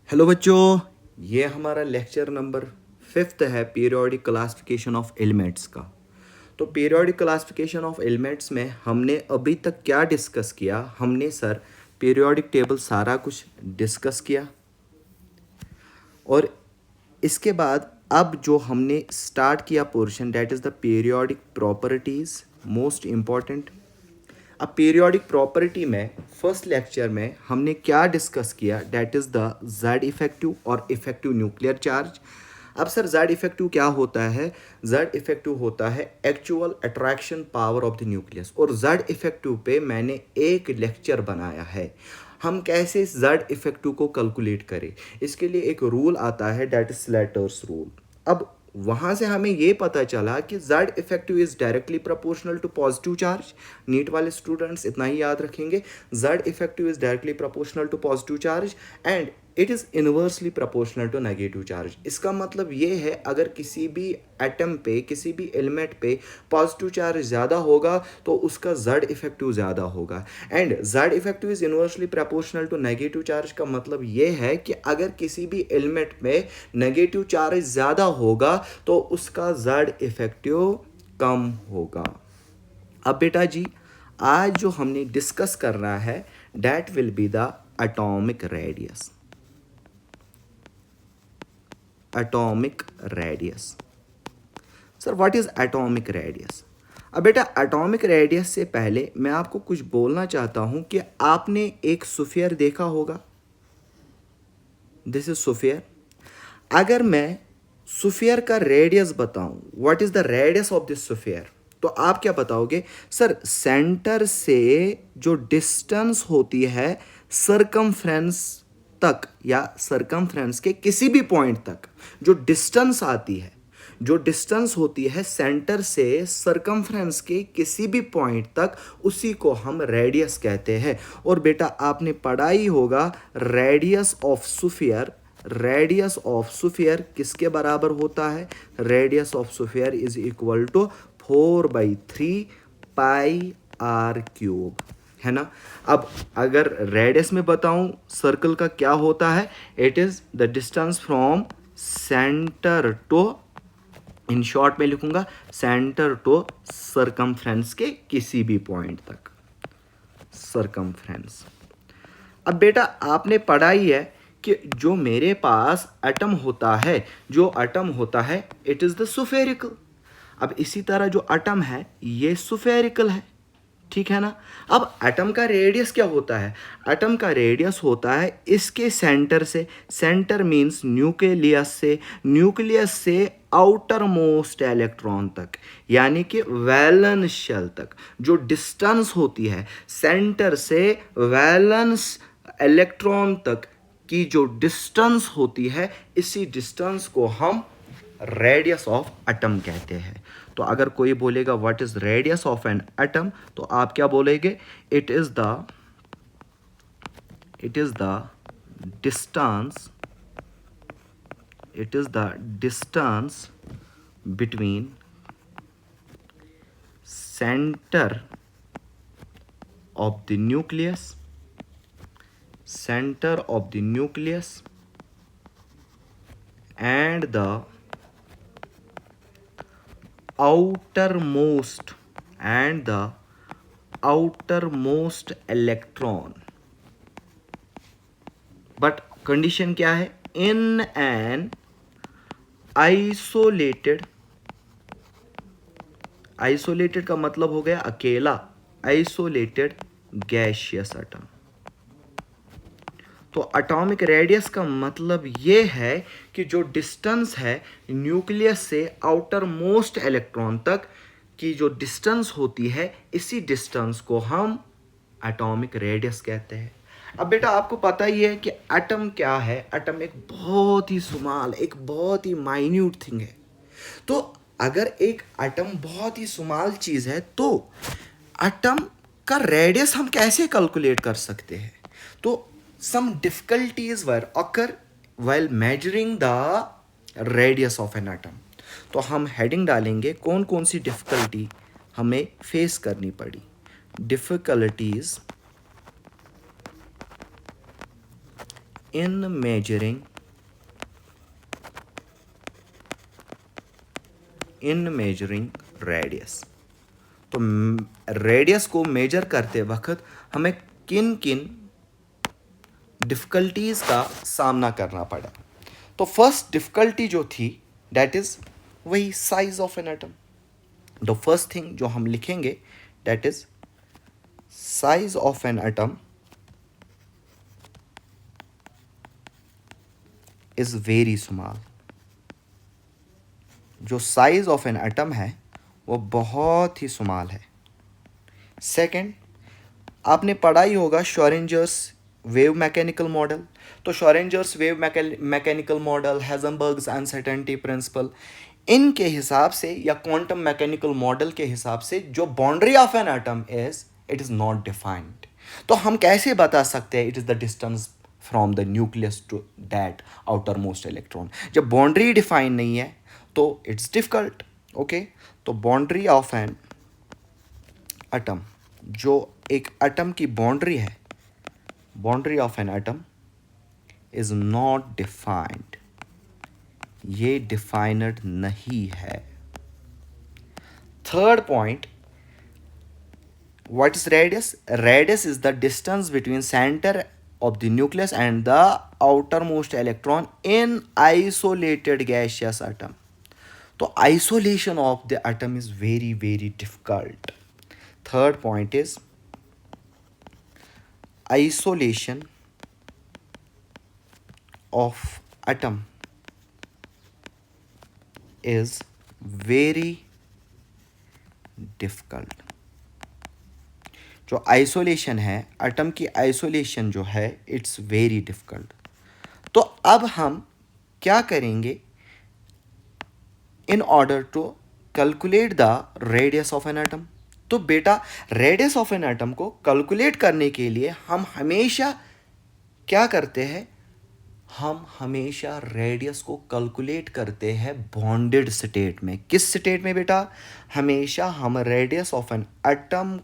Hello बच्चों, ये हमारा लेक्चर नंबर 5th है पीरियोडिक क्लासिफिकेशन ऑफ एलिमेंट्स का। तो पीरियोडिक क्लासिफिकेशन ऑफ एलिमेंट्स में हमने अभी तक क्या डिस्कस किया? हमने सर पीरियोडिक टेबल सारा कुछ डिस्कस किया और इसके बाद अब जो हमने स्टार्ट किया portion that is the periodic properties, most important. अब पीरियोडिक प्रॉपर्टी में फर्स्ट लेक्चर में हमने क्या डिस्कस किया? That is the Z effective और इफेक्टिव न्यूक्लियर चार्ज। अब सर जेड इफेक्टिव क्या होता है? जेड इफेक्टिव होता है actual attraction power of the nucleus, और जेड इफेक्टिव पे मैंने एक लेक्चर बनाया है। हम कैसे जेड इफेक्टिव को कैलकुलेट करें, इसके लिए एक रूल आता है दैट इज स्लेटर्स रूल। अब वहाँ से हमें ये पता चला कि Z effective is directly proportional to positive charge. NEET वाले स्टूडेंट्स इतना ही याद रखेंगे, Z effective is directly proportional to positive charge and it is inversely proportional to negative charge. इसका मतलब ये है अगर किसी भी एटम पे, किसी भी एलिमेंट पे पॉजिटिव चार्ज ज़्यादा होगा तो उसका जेड इफेक्टिव ज़्यादा होगा, and Z effective is inversely proportional to negative charge का मतलब ये है कि अगर किसी भी एलिमेंट में नेगेटिव चार्ज ज़्यादा होगा तो उसका जेड इफेक्टिव कम होगा। अब बेटा जी, आज जो हमने डिस्कस करना है that will be the atomic radius. Atomic radius. Sir what is atomic radius? अब बेटा एटॉमिक रेडियस से पहले मैं आपको कुछ बोलना चाहता हूं कि आपने एक सुफियर देखा होगा। This is sphere. अगर मैं सुफियर का रेडियस बताऊं, what is the radius of this sphere, तो आप क्या बताओगे? सर सेंटर से जो डिस्टेंस होती है सरकमफ्रेंस तक या सरकमफ्रेंस के किसी भी पॉइंट तक जो डिस्टेंस आती है, जो डिस्टेंस होती है सेंटर से सरकमफ्रेंस के किसी भी पॉइंट तक, उसी को हम रेडियस कहते हैं। और बेटा आपने पढ़ा ही होगा radius of sphere. Radius of sphere किसके बराबर होता है? Radius of sphere is equal to 4/3 pi R cube, है ना। अब अगर रेडियस में बताऊं सर्कल का क्या होता है, it is the distance from centre to, in short में लिखूंगा सेंटर टू सरकमफ्रेंस के किसी भी पॉइंट तक, सरकमफ्रेंस। अब बेटा आपने पढ़ा ही है कि जो मेरे पास एटम होता है, जो एटम होता है इट इज द सुफेरिकल। अब इसी तरह जो एटम है ये सुफेरिकल है, ठीक है ना। अब एटम का रेडियस क्या होता है? एटम का रेडियस होता है इसके सेंटर से, सेंटर मींस न्यूक्लियस से, न्यूक्लियस से आउटर मोस्ट इलेक्ट्रॉन तक, यानी कि वैलेंस शेल तक जो डिस्टेंस होती है सेंटर से वैलेंस इलेक्ट्रॉन तक की जो डिस्टेंस होती है, इसी डिस्टेंस को हम रेडियस ऑफ एटम कहते हैं। तो अगर कोई बोलेगा what is radius of an atom, तो आप क्या बोलेंगे? It is the distance, it is the distance between centre of the nucleus, center of the nucleus and the outermost electron, but condition क्या है? in an isolated का मतलब हो गया अकेला, isolated gaseous atom। तो एटॉमिक रेडियस का मतलब ये है कि जो डिस्टेंस है न्यूक्लियस से आउटर मोस्ट इलेक्ट्रॉन तक की जो डिस्टेंस होती है, इसी डिस्टेंस को हम एटॉमिक रेडियस कहते हैं। अब बेटा आपको पता ही है कि एटम क्या है। एटम एक बहुत ही स्मॉल, एक बहुत ही माइन्यूट थिंग है। तो अगर एक एटम बहुत ही स्मॉल चीज़ है तो एटम का रेडियस हम कैसे कैलकुलेट कर सकते हैं? तो some difficulties were occur while measuring the radius of an atom। तो हम हेडिंग डालेंगे कौन कौन सी डिफिकल्टी हमें फेस करनी पड़ी। Difficulties in measuring radius. तो रेडियस को मेजर करते वक्त हमें किन किन डिफ़िकल्टीज का सामना करना पड़ा। तो फर्स्ट डिफ़िकल्टी जो थी दैट इज़ वही size of an atom. The first thing जो हम लिखेंगे that is size of an atom is very small. जो साइज ऑफ एन एटम है वो बहुत ही स्मॉल है। सेकंड, आपने पढ़ा ही होगा श्रोडिंजर्स वेव मैकेनिकल मॉडल। तो Schrodinger's wave mechanical model, Heisenberg's uncertainty principle, इनके हिसाब से या क्वांटम मैकेनिकल मॉडल के हिसाब से जो boundary of an atom is it is not defined. तो हम कैसे बता सकते हैं it is the distance from the nucleus to that outermost electron. जब बाउंड्री डिफाइन नहीं है तो इट्स डिफिकल्ट। ओके, तो बाउंड्री ऑफ एन एटम, जो एक एटम की बाउंड्री है, boundary of an atom is not defined, ये डिफाइनड नहीं है। Third point, what is radius? Radius is the distance between centre of the nucleus and the outermost electron in isolated gaseous atom. तो isolation of the atom is very very difficult. Third point is isolation of atom is very difficult. जो isolation है, atom की isolation जो है it's very difficult. तो अब हम क्या करेंगे in order to calculate the radius of an atom? तो बेटा रेडियस ऑफ एन एटम को कैलकुलेट करने के लिए हम हमेशा क्या करते हैं? हम हमेशा रेडियस को कैलकुलेट करते हैं बॉन्डेड स्टेट में। किस स्टेट में बेटा? हमेशा हम रेडियस ऑफ एन एटम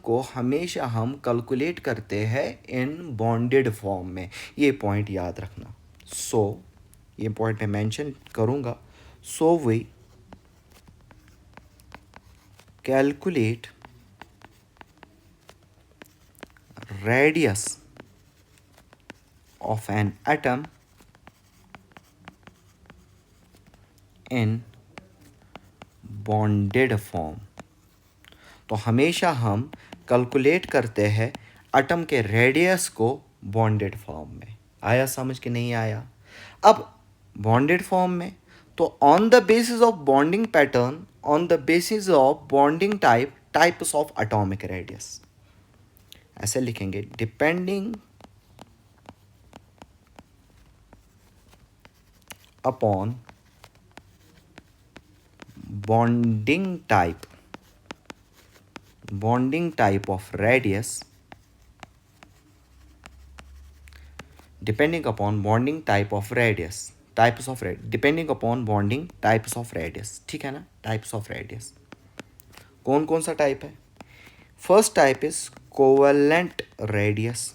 को हमेशा हम कैलकुलेट करते हैं इन बॉन्डेड फॉर्म में। ये पॉइंट याद रखना। ये पॉइंट मैं मेंशन करूंगा। We calculate radius of an atom in bonded form। तो हमेशा हम कैलकुलेट करते हैं एटम के रेडियस को बॉन्डेड फॉर्म में। आया समझ के नहीं आया? अब बॉन्डेड फॉर्म में तो on the basis of bonding pattern, on the basis of bonding types of atomic radius, ऐसे लिखेंगे depending upon bonding type of radius, depending upon bonding type of radius, depending upon bonding types of radius। ठीक है ना? Types of radius कौन कौन सा type है? First type is covalent radius.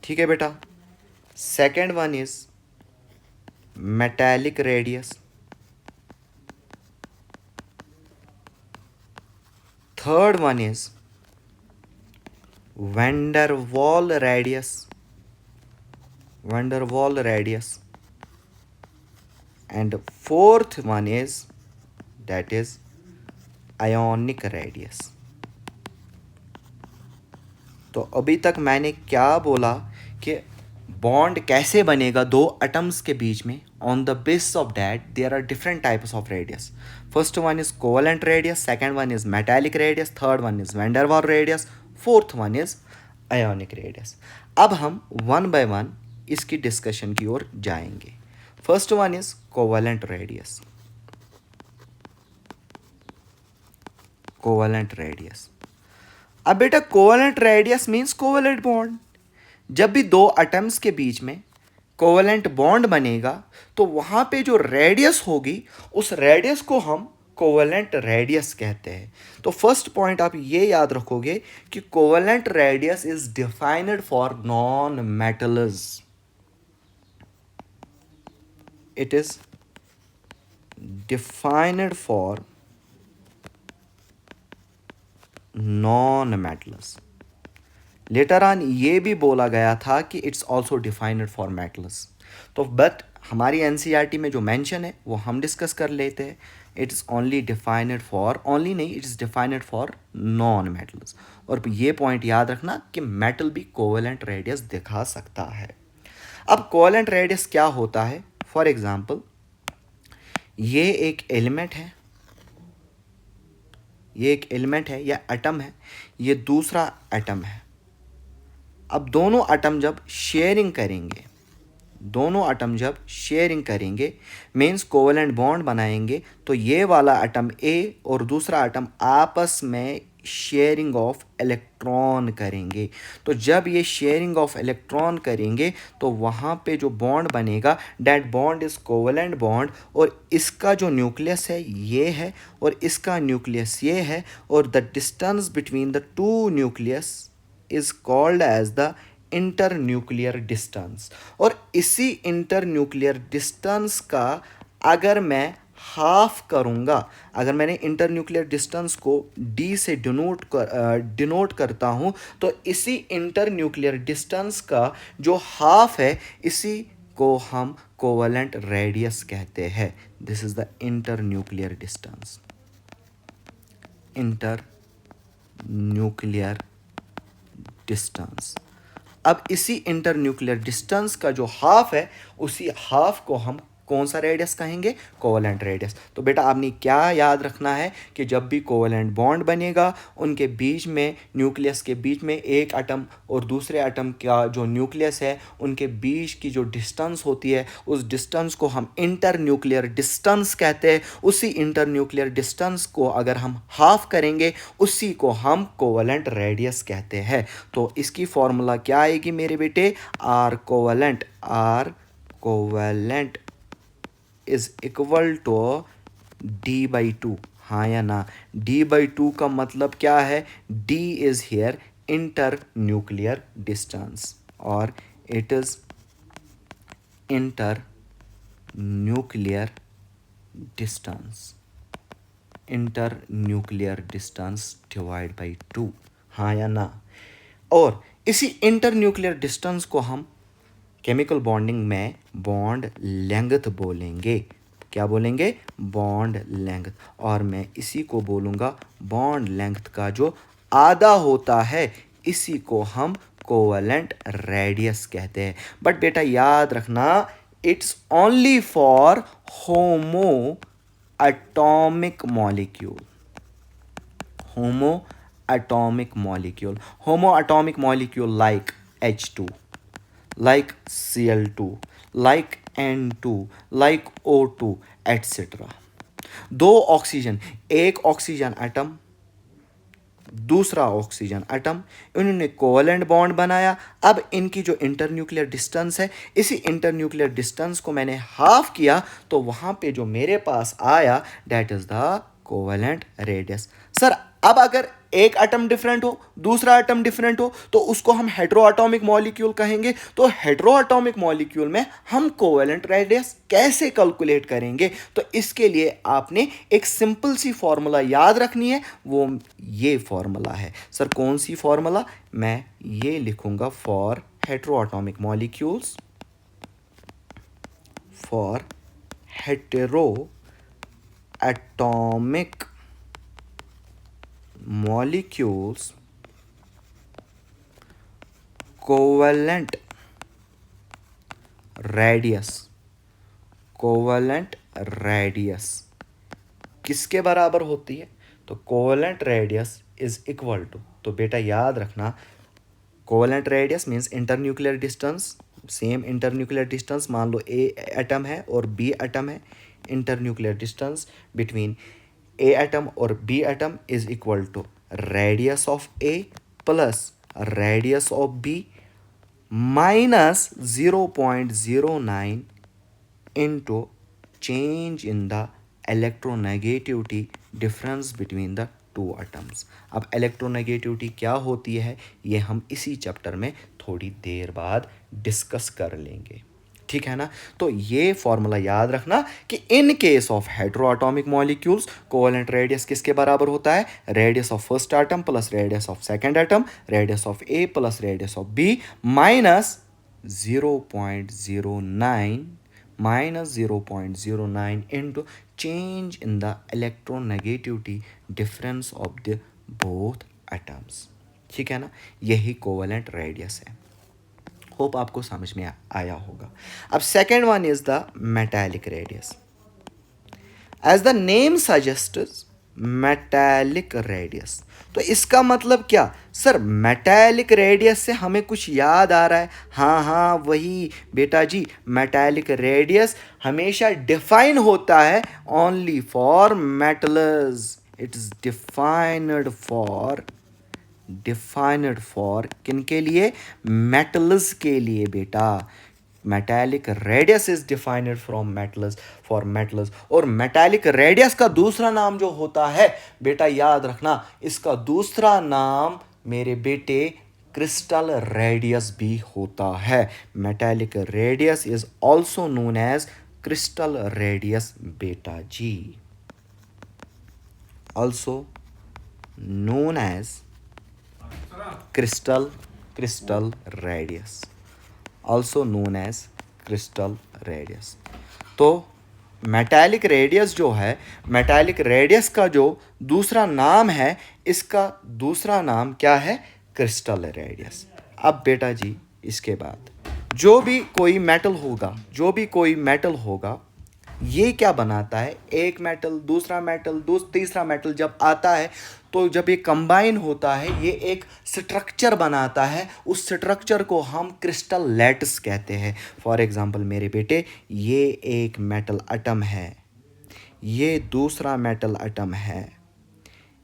ठीक है बेटा। Second one is metallic radius. Third one is van der Waals radius. And fourth one is that is ionic radius। तो अभी तक मैंने क्या बोला कि बॉन्ड कैसे बनेगा दो एटम्स के बीच में। On the basis of that there are different types of radius. First one is covalent radius, second one is metallic radius, third one is van der Waals radius, fourth one is ionic radius. अब हम one by one इसकी discussion की ओर जाएंगे। First one is covalent radius. अब बेटा covalent radius means covalent bond. जब भी दो एटम्स के बीच में कोवेलेंट बॉन्ड बनेगा तो वहाँ पे जो रेडियस होगी उस रेडियस को हम कोवेलेंट रेडियस कहते हैं। तो फर्स्ट पॉइंट आप ये याद रखोगे कि covalent radius is defined for non metals. It is defined for non metals. Later on ये भी बोला गया था कि it's also defined for metals. तो बट हमारी एनसीईआरटी में जो मेंशन है वो हम डिस्कस कर लेते हैं। It's only defined for, only नहीं, it's defined for non metals. और ये पॉइंट याद रखना कि मेटल भी कोवेलेंट रेडियस दिखा सकता है। अब कोवेलेंट रेडियस क्या होता है? फॉर एग्जाम्पल, ये एक एलिमेंट है, ये एक एलिमेंट है या एटम है, ये दूसरा एटम है। अब दोनों एटम जब शेयरिंग करेंगे, दोनों एटम जब शेयरिंग करेंगे मीन्स कोवेलेंट बॉन्ड बनाएंगे, तो ये वाला एटम ए और दूसरा एटम आपस में शेयरिंग ऑफ इलेक्ट्रॉन करेंगे। तो जब ये शेयरिंग ऑफ इलेक्ट्रॉन करेंगे तो वहाँ पे जो बॉन्ड बनेगा that bond is covalent bond, और इसका जो न्यूक्लियस है ये है और इसका न्यूक्लियस ये है, और the distance between the two nucleus is called as the inter nuclear distance. और इसी इंटर न्यूक्लियर डिस्टेंस का अगर मैं हाफ करूँगा, अगर मैंने इंटर न्यूक्लियर डिस्टेंस को डी से डिनोट करता हूँ, तो इसी इंटर न्यूक्लियर डिस्टेंस का जो हाफ है इसी को हम कोवेलेंट रेडियस कहते हैं। This is the inter nuclear distance, inter nuclear distance. अब इसी इंटर न्यूक्लियर डिस्टेंस का जो हाफ है उसी हाफ को हम कौन सा रेडियस कहेंगे? Covalent radius. तो बेटा आपने क्या याद रखना है कि जब भी कोवेलेंट बॉन्ड बनेगा उनके बीच में, न्यूक्लियस के बीच में, एक एटम और दूसरे एटम का जो न्यूक्लियस है उनके बीच की जो डिस्टेंस होती है उस डिस्टेंस को हम इंटर न्यूक्लियर डिस्टेंस कहते हैं। उसी इंटर न्यूक्लियर डिस्टेंस को अगर हम हाफ करेंगे उसी को हम कोवेलेंट रेडियस कहते हैं। तो इसकी फॉर्मूला क्या आएगी मेरे बेटे? R covalent is equal to d/2। हाँ या ना? d/2 का मतलब क्या है? d is here inter nuclear distance और it is inter nuclear distance, inter nuclear distance divide by 2। हाँ या ना? और इसी इंटर न्यूक्लियर डिस्टेंस को हम केमिकल बॉन्डिंग में बॉन्ड लेंथ बोलेंगे। क्या बोलेंगे? Bond length. और मैं इसी को बोलूँगा बॉन्ड लेंथ का जो आधा होता है इसी को हम कोवेलेंट रेडियस कहते हैं। बट बेटा याद रखना it's only for homo atomic molecule, homo atomic molecule, homo atomic molecule like H2, like Cl2, like N2, like O2 etc. दो ऑक्सीजन, एक ऑक्सीजन एटम दूसरा ऑक्सीजन एटम, इन्होंने कोवेलेंट बॉन्ड बनाया। अब इनकी जो इंटर न्यूक्लियर डिस्टेंस है इसी इंटर न्यूक्लियर डिस्टेंस को मैंने हाफ किया तो वहाँ पे जो मेरे पास आया that is the covalent radius. Sir अब अगर एक एटम डिफरेंट हो, दूसरा एटम डिफरेंट हो तो उसको हम हेटेरोएटॉमिक मॉलिक्यूल कहेंगे। तो हेटेरोएटॉमिक मॉलिक्यूल में हम कोवेलेंट रेडियस कैसे कैलकुलेट करेंगे? तो इसके लिए आपने एक सिंपल सी फॉर्मूला याद रखनी है, वो ये फॉर्मूला है। सर कौन सी फॉर्मूला? मैं ये लिखूंगा for heteroatomic molecules, for heteroatomic molecules covalent radius, covalent radius किसके बराबर होती है? तो covalent radius is equal to, तो बेटा याद रखना covalent radius means inter nuclear distance, same inter nuclear distance, मान लो ए एटम है और बी एटम है, inter nuclear distance between A atom और B atom is equal to radius of A plus radius of B minus 0.09 into change in the electronegativity difference between the two atoms. अब electronegativity क्या होती है ये हम इसी chapter में थोड़ी देर बाद डिस्कस कर लेंगे, ठीक है ना। तो ये फॉर्मूला याद रखना कि in case of heteroatomic molecules covalent radius किसके बराबर होता है, radius of first atom plus radius of second atom, radius of A plus radius of B minus 0.09 into change in the electronegativity difference of the both atoms, ठीक है ना। यही covalent radius है। Hope आपको समझ में आया होगा। अब second one is the metallic radius. As the name suggests metallic radius, तो इसका मतलब क्या सर, मेटालिक रेडियस से हमें कुछ याद आ रहा है? हाँ हाँ वही बेटा जी, मेटालिक रेडियस हमेशा डिफाइन होता है only for metals. It is defined for किन के लिए, मेटल्स के लिए बेटा। Metallic radius is defined from metals for metals. और मेटालिक रेडियस का दूसरा नाम जो होता है बेटा याद रखना, इसका दूसरा नाम मेरे बेटे क्रिस्टल रेडियस भी होता है। Metallic radius is also known as crystal radius बेटा जी, also known as crystal radius, also known as crystal radius. तो मेटालिक रेडियस जो है, मेटालिक रेडियस का जो दूसरा नाम है, इसका दूसरा नाम क्या है, क्रिस्टल रेडियस। अब बेटा जी इसके बाद जो भी कोई मेटल होगा ये क्या बनाता है, एक मेटल दूसरा मेटल तीसरा मेटल जब आता है तो जब ये कंबाइन होता है ये एक स्ट्रक्चर बनाता है। उस स्ट्रक्चर को हम क्रिस्टल लैटिस कहते हैं। फॉर एग्जांपल मेरे बेटे, ये एक मेटल एटम है, ये दूसरा मेटल एटम है,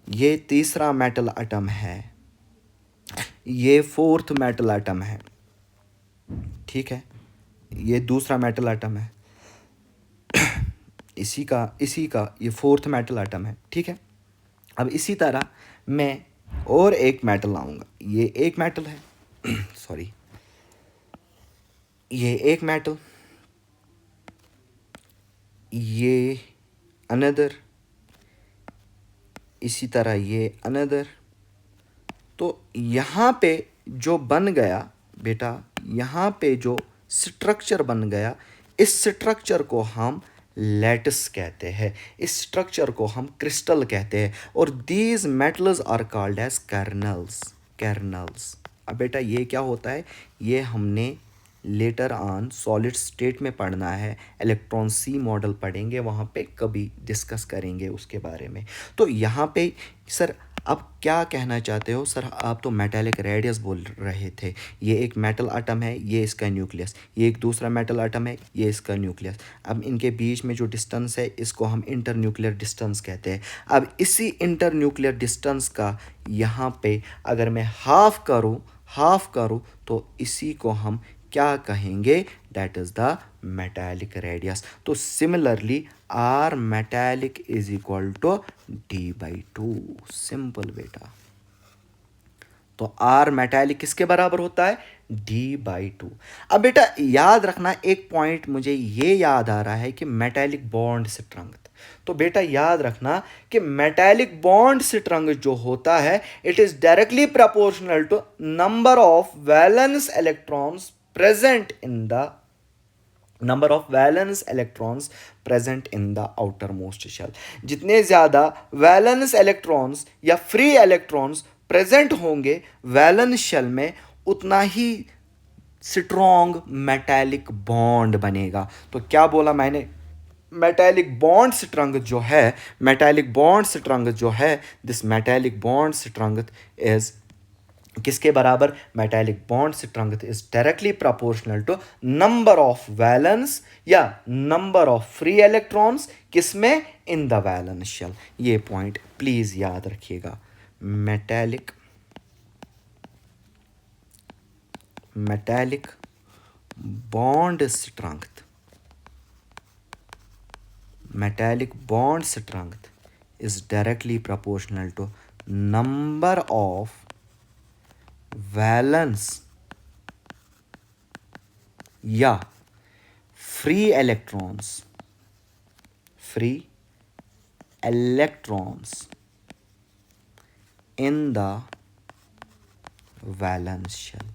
ये तीसरा मेटल एटम है, ये फोर्थ मेटल एटम है, ठीक है, ये दूसरा मेटल एटम है, इसी का ये फोर्थ मेटल एटम है, ठीक है। अब इसी तरह मैं और एक मेटल लाऊंगा, ये एक मेटल है सॉरी, ये एक मेटल, ये अनदर, इसी तरह ये अनदर। तो यहाँ पे जो बन गया बेटा, यहाँ पे जो स्ट्रक्चर बन गया, इस स्ट्रक्चर को हम लैटिस कहते हैं, इस स्ट्रक्चर को हम क्रिस्टल कहते हैं। और these metals are called as kernels. अब बेटा ये क्या होता है, ये हमने लेटर ऑन सॉलिड स्टेट में पढ़ना है, इलेक्ट्रॉन सी मॉडल पढ़ेंगे, वहाँ पे कभी डिस्कस करेंगे उसके बारे में। तो यहाँ पे सर अब क्या कहना चाहते हो सर, आप तो मेटालिक रेडियस बोल रहे थे, ये एक मेटल एटम है, ये इसका न्यूक्लियस, ये एक दूसरा मेटल एटम है, ये इसका न्यूक्लियस। अब इनके बीच में जो डिस्टेंस है इसको हम इंटर न्यूक्लियर डिस्टेंस कहते हैं। अब इसी इंटर न्यूक्लियर डिस्टेंस का यहाँ पे अगर मैं हाफ करूँ तो इसी को हम क्या कहेंगे, that is the metallic radius. तो similarly R metallic is equal to d/2, simple बेटा। तो आर मेटालिक किसके बराबर होता है, d/2। अब बेटा याद रखना एक पॉइंट, मुझे ये याद आ रहा है कि मेटालिक बॉन्ड स्ट्रेंथ। तो बेटा याद रखना कि मेटालिक बॉन्ड स्ट्रेंथ जो होता है, it is directly proportional to number of valence electrons present in the number of valence electrons present in the outermost shell। जितने ज़्यादा वैलेंस इलेक्ट्रॉन्स या फ्री इलेक्ट्रॉन्स प्रेजेंट होंगे वैलेंस शेल में, उतना ही strong metallic bond बनेगा। तो क्या बोला मैंने, मेटालिक बॉन्ड स्ट्रेंथ जो है, this metallic bond strength is किसके बराबर, metallic bond strength is directly proportional to number of valence या नंबर ऑफ फ्री इलेक्ट्रॉन्स, किसमें, इन द वैलेंस शेल। ये पॉइंट प्लीज याद रखिएगा। Metallic bond strength metallic bond strength is directly proportional to number of valence या free electrons in the valence shell.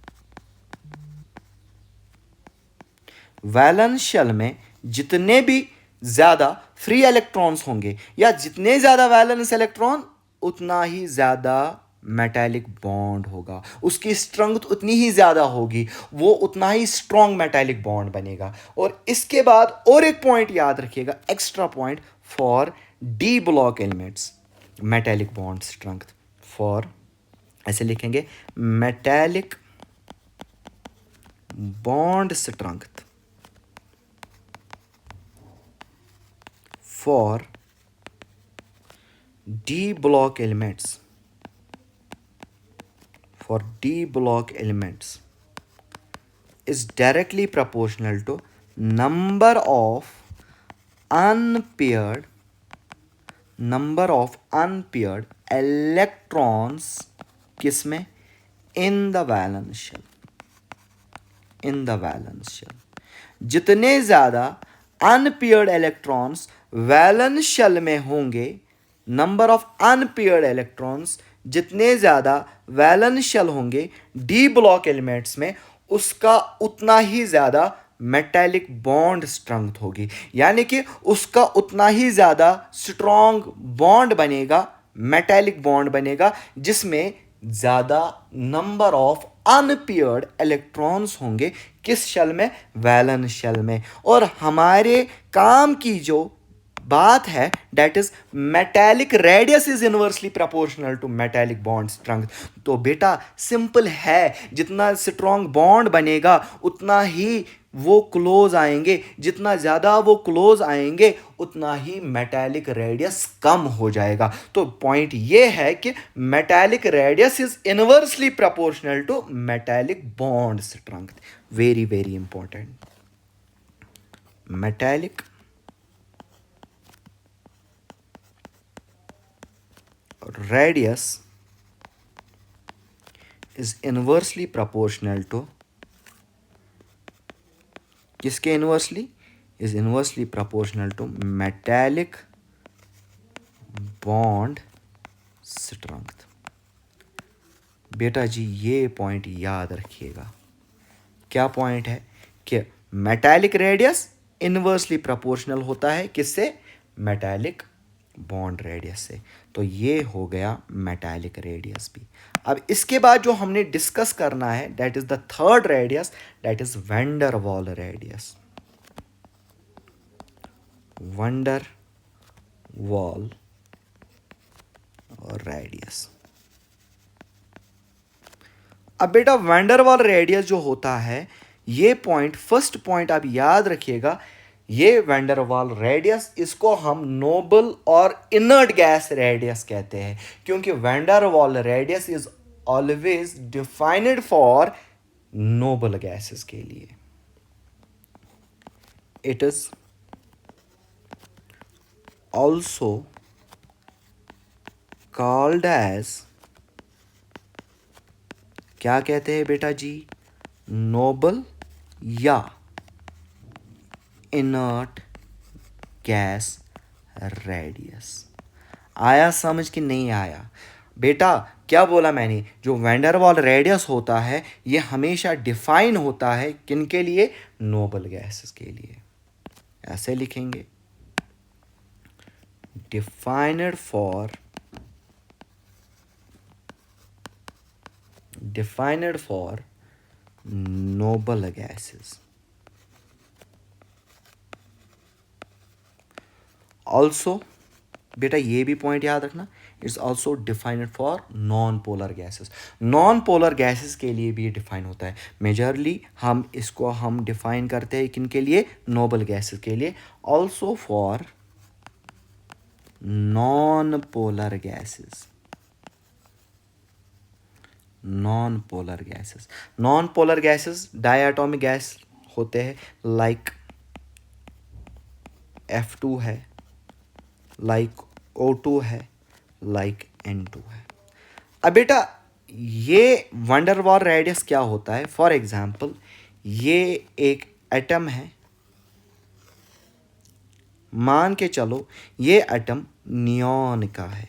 Valence shell में जितने भी ज़्यादा free electrons होंगे या जितने ज़्यादा वैलेंस इलेक्ट्रॉन उतना ही ज़्यादा मेटालिक बॉन्ड होगा, उसकी स्ट्रेंथ उतनी ही ज़्यादा होगी, वो उतना ही स्ट्रॉन्ग मेटालिक बॉन्ड बनेगा. और इसके बाद और एक पॉइंट याद रखिएगा, extra point for D block elements metallic bond strength for, ऐसे लिखेंगे metallic bond strength for D block elements is directly proportional to number of unpaired electrons किसमें in the valence shell. जितने ज़्यादा अनपेयर्ड इलेक्ट्रॉन्स वैलेंस शेल में होंगे, number of unpaired electrons जितने ज़्यादा valence shell होंगे डी ब्लॉक एलिमेंट्स में, उसका उतना ही ज़्यादा मेटालिक बॉन्ड स्ट्रेंथ होगी, यानी कि उसका उतना ही ज़्यादा स्ट्रॉन्ग बॉन्ड बनेगा, मेटालिक बॉन्ड बनेगा, जिसमें ज़्यादा नंबर ऑफ अनपेयर्ड इलेक्ट्रॉन्स होंगे किस शेल में, वैलेंस शेल में. और हमारे काम की जो बात है that is metallic radius is inversely proportional to metallic bond strength. तो बेटा सिंपल है, जितना स्ट्रॉन्ग बॉन्ड बनेगा उतना ही वो क्लोज आएंगे, जितना ज़्यादा वो क्लोज आएंगे उतना ही मेटालिक रेडियस कम हो जाएगा. तो पॉइंट ये है कि metallic radius is inversely proportional to metallic bond strength. Very very important. Metallic radius is inversely proportional to, किसके inversely, is inversely proportional to metallic bond strength. बेटा जी ये पॉइंट याद रखिएगा. क्या पॉइंट है कि मेटालिक रेडियस इनवर्सली प्रोपोर्शनल होता है किससे, मेटालिक बॉन्ड रेडियस से. तो ये हो गया मेटालिक रेडियस भी. अब इसके बाद जो हमने डिस्कस करना है that is the third radius, that is wander Waals radius. Wander Waals radius. अब बेटा वैंडर वाल रेडियस जो होता है, ये पॉइंट फर्स्ट पॉइंट आप याद रखिएगा, ये वैंडर वाल रेडियस, इसको हम नोबल और इनर्ट गैस रेडियस कहते हैं, क्योंकि van der Waals radius is always defined for noble gases के लिए. It is also called as, क्या कहते हैं बेटा जी, नोबल या इनर्ट गैस रेडियस. आया समझ कि नहीं आया? बेटा क्या बोला मैंने, जो वैंडर वाल रेडियस होता है ये हमेशा डिफाइन होता है किन के लिए, नोबल गैसेस के लिए. ऐसे लिखेंगे, defined for noble gases. Also बेटा ये भी पॉइंट याद रखना, it's also defined for non polar gases. Non polar gases के लिए भी ये डिफाइन होता है. मेजरली हम इसको हम डिफाइन करते हैं किन के लिए, नोबल गैसेस के लिए. Also for non polar gases. Non polar gases diatomic gas होते हैं, लाइक F2 है, लाइक O2 है, लाइक N2 है। अब बेटा ये वंडरवॉल रेडियस क्या होता है? फॉर एग्जाम्पल ये एक एटम है, मान के चलो ये एटम नियॉन का है।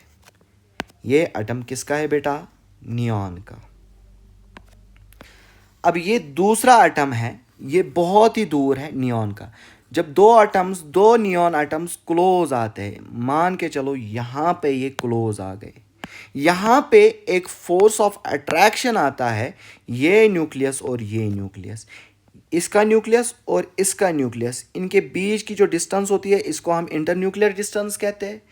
ये एटम किसका है बेटा? नियॉन का। अब ये दूसरा एटम है, ये बहुत ही दूर है नियॉन का। जब दो नियॉन एटम्स क्लोज आते हैं, मान के चलो यहां पे ये क्लोज आ गए, यहां पे एक फोर्स ऑफ अट्रैक्शन आता है, ये न्यूक्लियस और ये न्यूक्लियस, इसका न्यूक्लियस और इसका न्यूक्लियस, इनके बीच की जो डिस्टेंस होती है इसको हम इंटरन्यूक्लियर डिस्टेंस कहते हैं,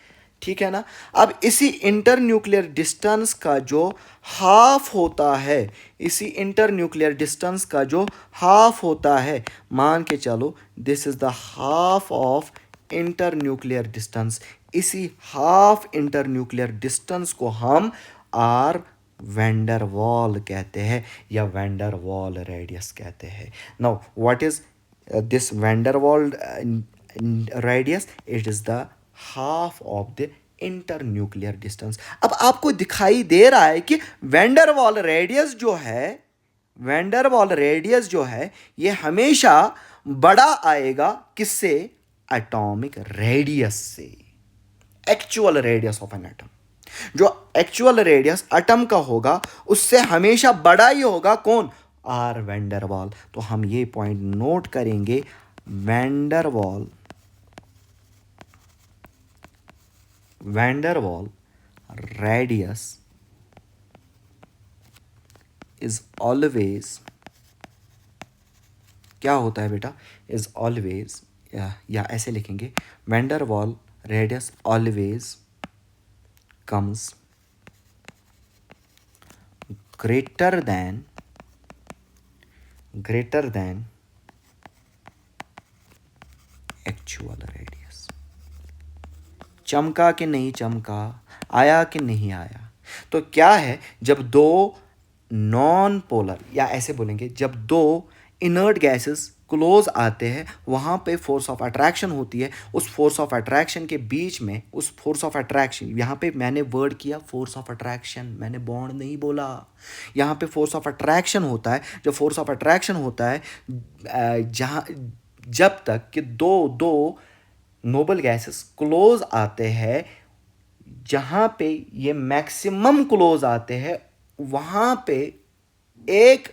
ठीक है ना। अब इसी इंटरन्यूक्लियर डिस्टेंस का जो हाफ होता है, इसी इंटरन्यूक्लियर डिस्टेंस का जो हाफ होता है, मान के चलो this is the half of internuclear distance, इसी हाफ इंटरन्यूक्लियर डिस्टेंस को हम आर वैंडर वॉल कहते हैं या वैंडर वॉल रेडियस कहते हैं। Now what is this wander Waals radius? It is the half of the internuclear distance. अब आपको दिखाई दे रहा है कि वैंडर वॉल रेडियस जो है, वैंडर वॉल रेडियस जो है ये हमेशा बड़ा आएगा किससे? एटॉमिक रेडियस से, actual radius of an atom. जो एक्चुअल रेडियस एटम का होगा उससे हमेशा बड़ा ही होगा कौन? R van der Waals. तो हम ये पॉइंट नोट करेंगे, van der Waals radius is always, क्या होता है बेटा? इज ऑलवेज, या ऐसे लिखेंगे, van der Waals radius always comes greater than actual radius। चमका कि नहीं चमका, आया कि नहीं आया? तो क्या है, जब दो नॉन पोलर, या ऐसे बोलेंगे जब दो इनर्ट गैसेस क्लोज आते हैं, वहाँ पे फोर्स ऑफ अट्रैक्शन होती है। उस फोर्स ऑफ अट्रैक्शन के बीच में, उस फोर्स ऑफ अट्रैक्शन, यहाँ पे मैंने वर्ड किया फोर्स ऑफ अट्रैक्शन, मैंने बॉन्ड नहीं बोला। यहाँ पे फोर्स ऑफ अट्रैक्शन होता है। जब फोर्स ऑफ अट्रैक्शन होता है, जहाँ जब तक कि दो नोबल गैसेस क्लोज आते हैं, जहाँ पे ये मैक्सिमम क्लोज आते हैं, वहाँ पे एक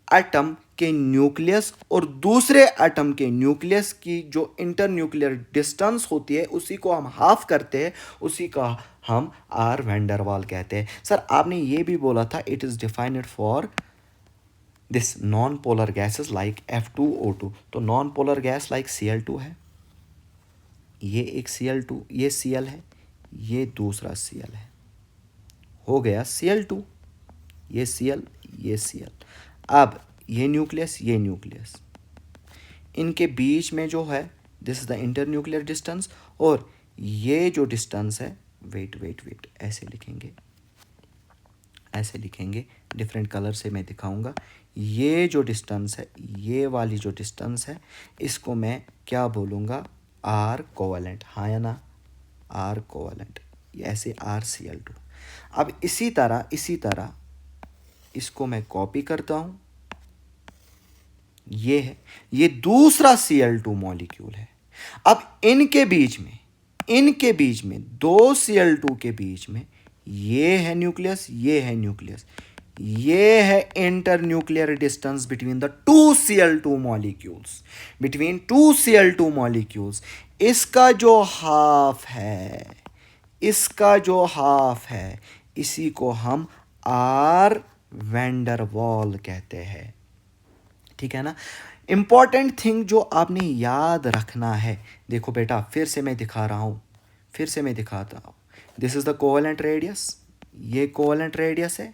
एटम के न्यूक्लियस और दूसरे एटम के न्यूक्लियस की जो इंटरन्यूक्लियर डिस्टेंस होती है उसी को हम हाफ करते हैं, उसी का हम आर वैंडर वाल कहते हैं। सर आपने ये भी बोला था it is defined for this non polar gases like F2O2। तो non polar gas like Cl2 है, ये एक Cl2, ये Cl है, ये दूसरा Cl है, हो गया Cl2, ये Cl, ये Cl। अब ये न्यूक्लियस, ये न्यूक्लियस, इनके बीच में जो है this is the internuclear distance, और ये जो डिस्टेंस है, वेट ऐसे लिखेंगे, डिफरेंट कलर से मैं दिखाऊंगा। ये जो डिस्टेंस है, ये वाली जो डिस्टेंस है, इसको मैं क्या बोलूँगा? आर कोवेलेंट, हाँ या ना? आर कोवेलेंट, ऐसे RCl2। अब इसी तरह इसको मैं कॉपी करता हूँ, ये है, ये दूसरा Cl2 मॉलिक्यूल है। अब इनके बीच में दो Cl2 के बीच में ये है न्यूक्लियस, ये है न्यूक्लियस, ये है internuclear distance between the to Cl2 molecules, between two Cl2 molecules. इसका जो हाफ है, इसी को हम आर वैंडर वॉल कहते हैं, ठीक है ना। इंपॉर्टेंट थिंग जो आपने याद रखना है, देखो बेटा फिर से मैं दिखाता हूँ, this is the covalent radius, ये कोवेलेंट रेडियस है,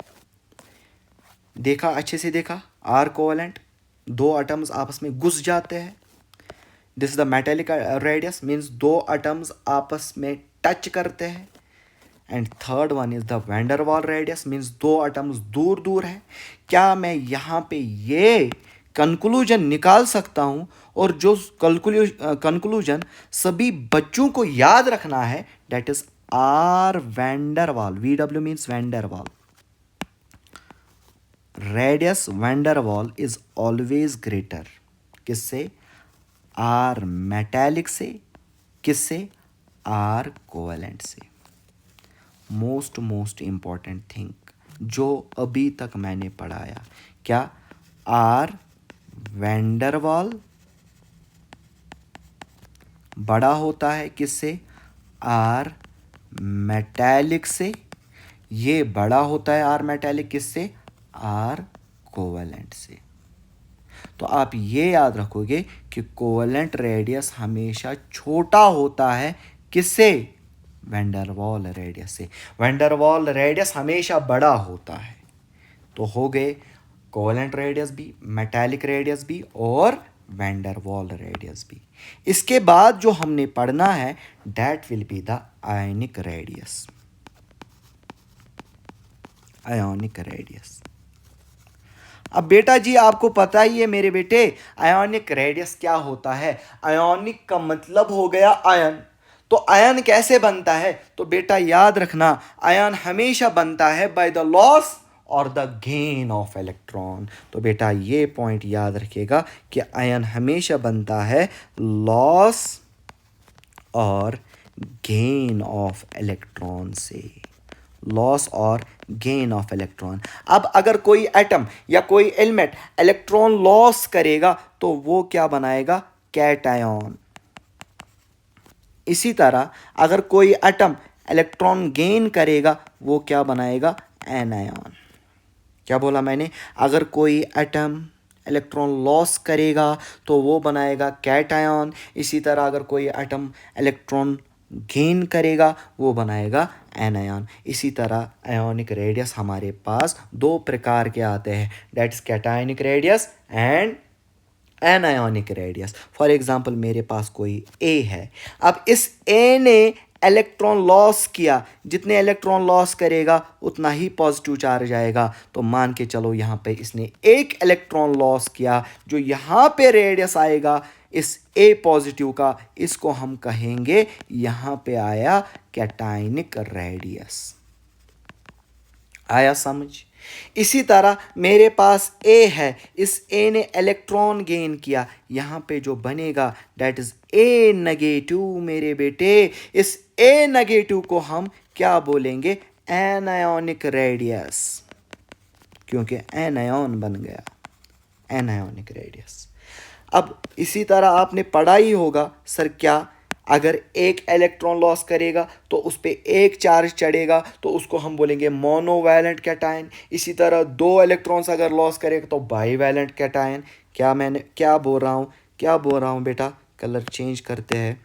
देखा अच्छे से, देखा आर कोवेलेंट, दो एटम्स आपस में घुस जाते हैं। This is the metallic radius, means दो एटम्स आपस में टच करते हैं। And third one is the wander Waals radius, means दो एटम्स दूर है। क्या मैं यहाँ पे ये कंक्लूजन निकाल सकता हूँ? और जो कंक्लूजन सभी बच्चों को याद रखना है, that is R van der Waal. VW means van der Waal. Radius van der Waal is always greater. किससे? R metallic से. किससे? R covalent से. मोस्ट इम्पॉर्टेंट थिंग जो अभी तक मैंने पढ़ाया, क्या? R van der Waal बड़ा होता है किससे? R मेटैलिक से. ये बड़ा होता है R मेटैलिक किससे? R कोवेलेंट से. तो आप ये याद रखोगे कि कोवेलेंट रेडियस हमेशा छोटा होता है किससे? वैन डर वाल रेडियस से. वैन डर वाल रेडियस हमेशा बड़ा होता है. तो हो गए कोवेलेंट रेडियस भी, मेटैलिक रेडियस भी और वैन डर वाल रेडियस भी. इसके बाद जो हमने पढ़ना है that will be the ionic radius. Ionic radius. अब बेटा जी आपको पता ही है मेरे बेटे आयोनिक रेडियस क्या होता है. आयोनिक का मतलब हो गया आयन. तो आयन कैसे बनता है? तो बेटा याद रखना आयन हमेशा बनता है बाय द लॉस और द गेन ऑफ इलेक्ट्रॉन. तो बेटा ये पॉइंट याद रखिएगा कि आयन हमेशा बनता है लॉस और गेन ऑफ इलेक्ट्रॉन से. लॉस और गेन ऑफ इलेक्ट्रॉन. अब अगर एटम एटम या कोई एलिमेंट इलेक्ट्रॉन लॉस करेगा तो वो क्या बनाएगा? कैटायन. इसी तरह अगर कोई एटम इलेक्ट्रॉन गेन करेगा वो क्या बनाएगा? एनायन. क्या बोला मैंने? अगर कोई एटम इलेक्ट्रॉन लॉस करेगा तो वो बनाएगा कैटायन. इसी तरह अगर कोई एटम इलेक्ट्रॉन गेन करेगा वो बनाएगा एनायन. इसी तरह आयोनिक रेडियस हमारे पास दो प्रकार के आते हैं, that is cationic radius and anionic radius. For example मेरे पास कोई ए है. अब इस ए ने इलेक्ट्रॉन लॉस किया. जितने इलेक्ट्रॉन लॉस करेगा उतना ही पॉजिटिव चार्ज आएगा. तो मान के चलो यहाँ पे इसने एक इलेक्ट्रॉन लॉस किया. जो यहाँ पे रेडियस आएगा इस ए पॉजिटिव का, इसको हम कहेंगे यहाँ पे आया कैटायनिक रेडियस. आया समझ? इसी तरह मेरे पास ए है. इस ए ने इलेक्ट्रॉन गेन किया. यहाँ पे जो बनेगा दैट इज ए नेगेटिव मेरे बेटे. इस ए नेगेटिव को हम क्या बोलेंगे? एनायोनिक रेडियस, क्योंकि एनायन बन गया. Anionic radius. अब इसी तरह आपने पढ़ा ही होगा सर क्या, अगर एक इलेक्ट्रॉन लॉस करेगा तो उस पर एक चार्ज चढ़ेगा तो उसको हम बोलेंगे मोनोवैलेंट कैटायन. इसी तरह दो इलेक्ट्रॉन्स अगर लॉस करेगा तो बाईवैलेंट कैटायन. क्या बोल रहा हूँ बेटा? कलर चेंज करते हैं.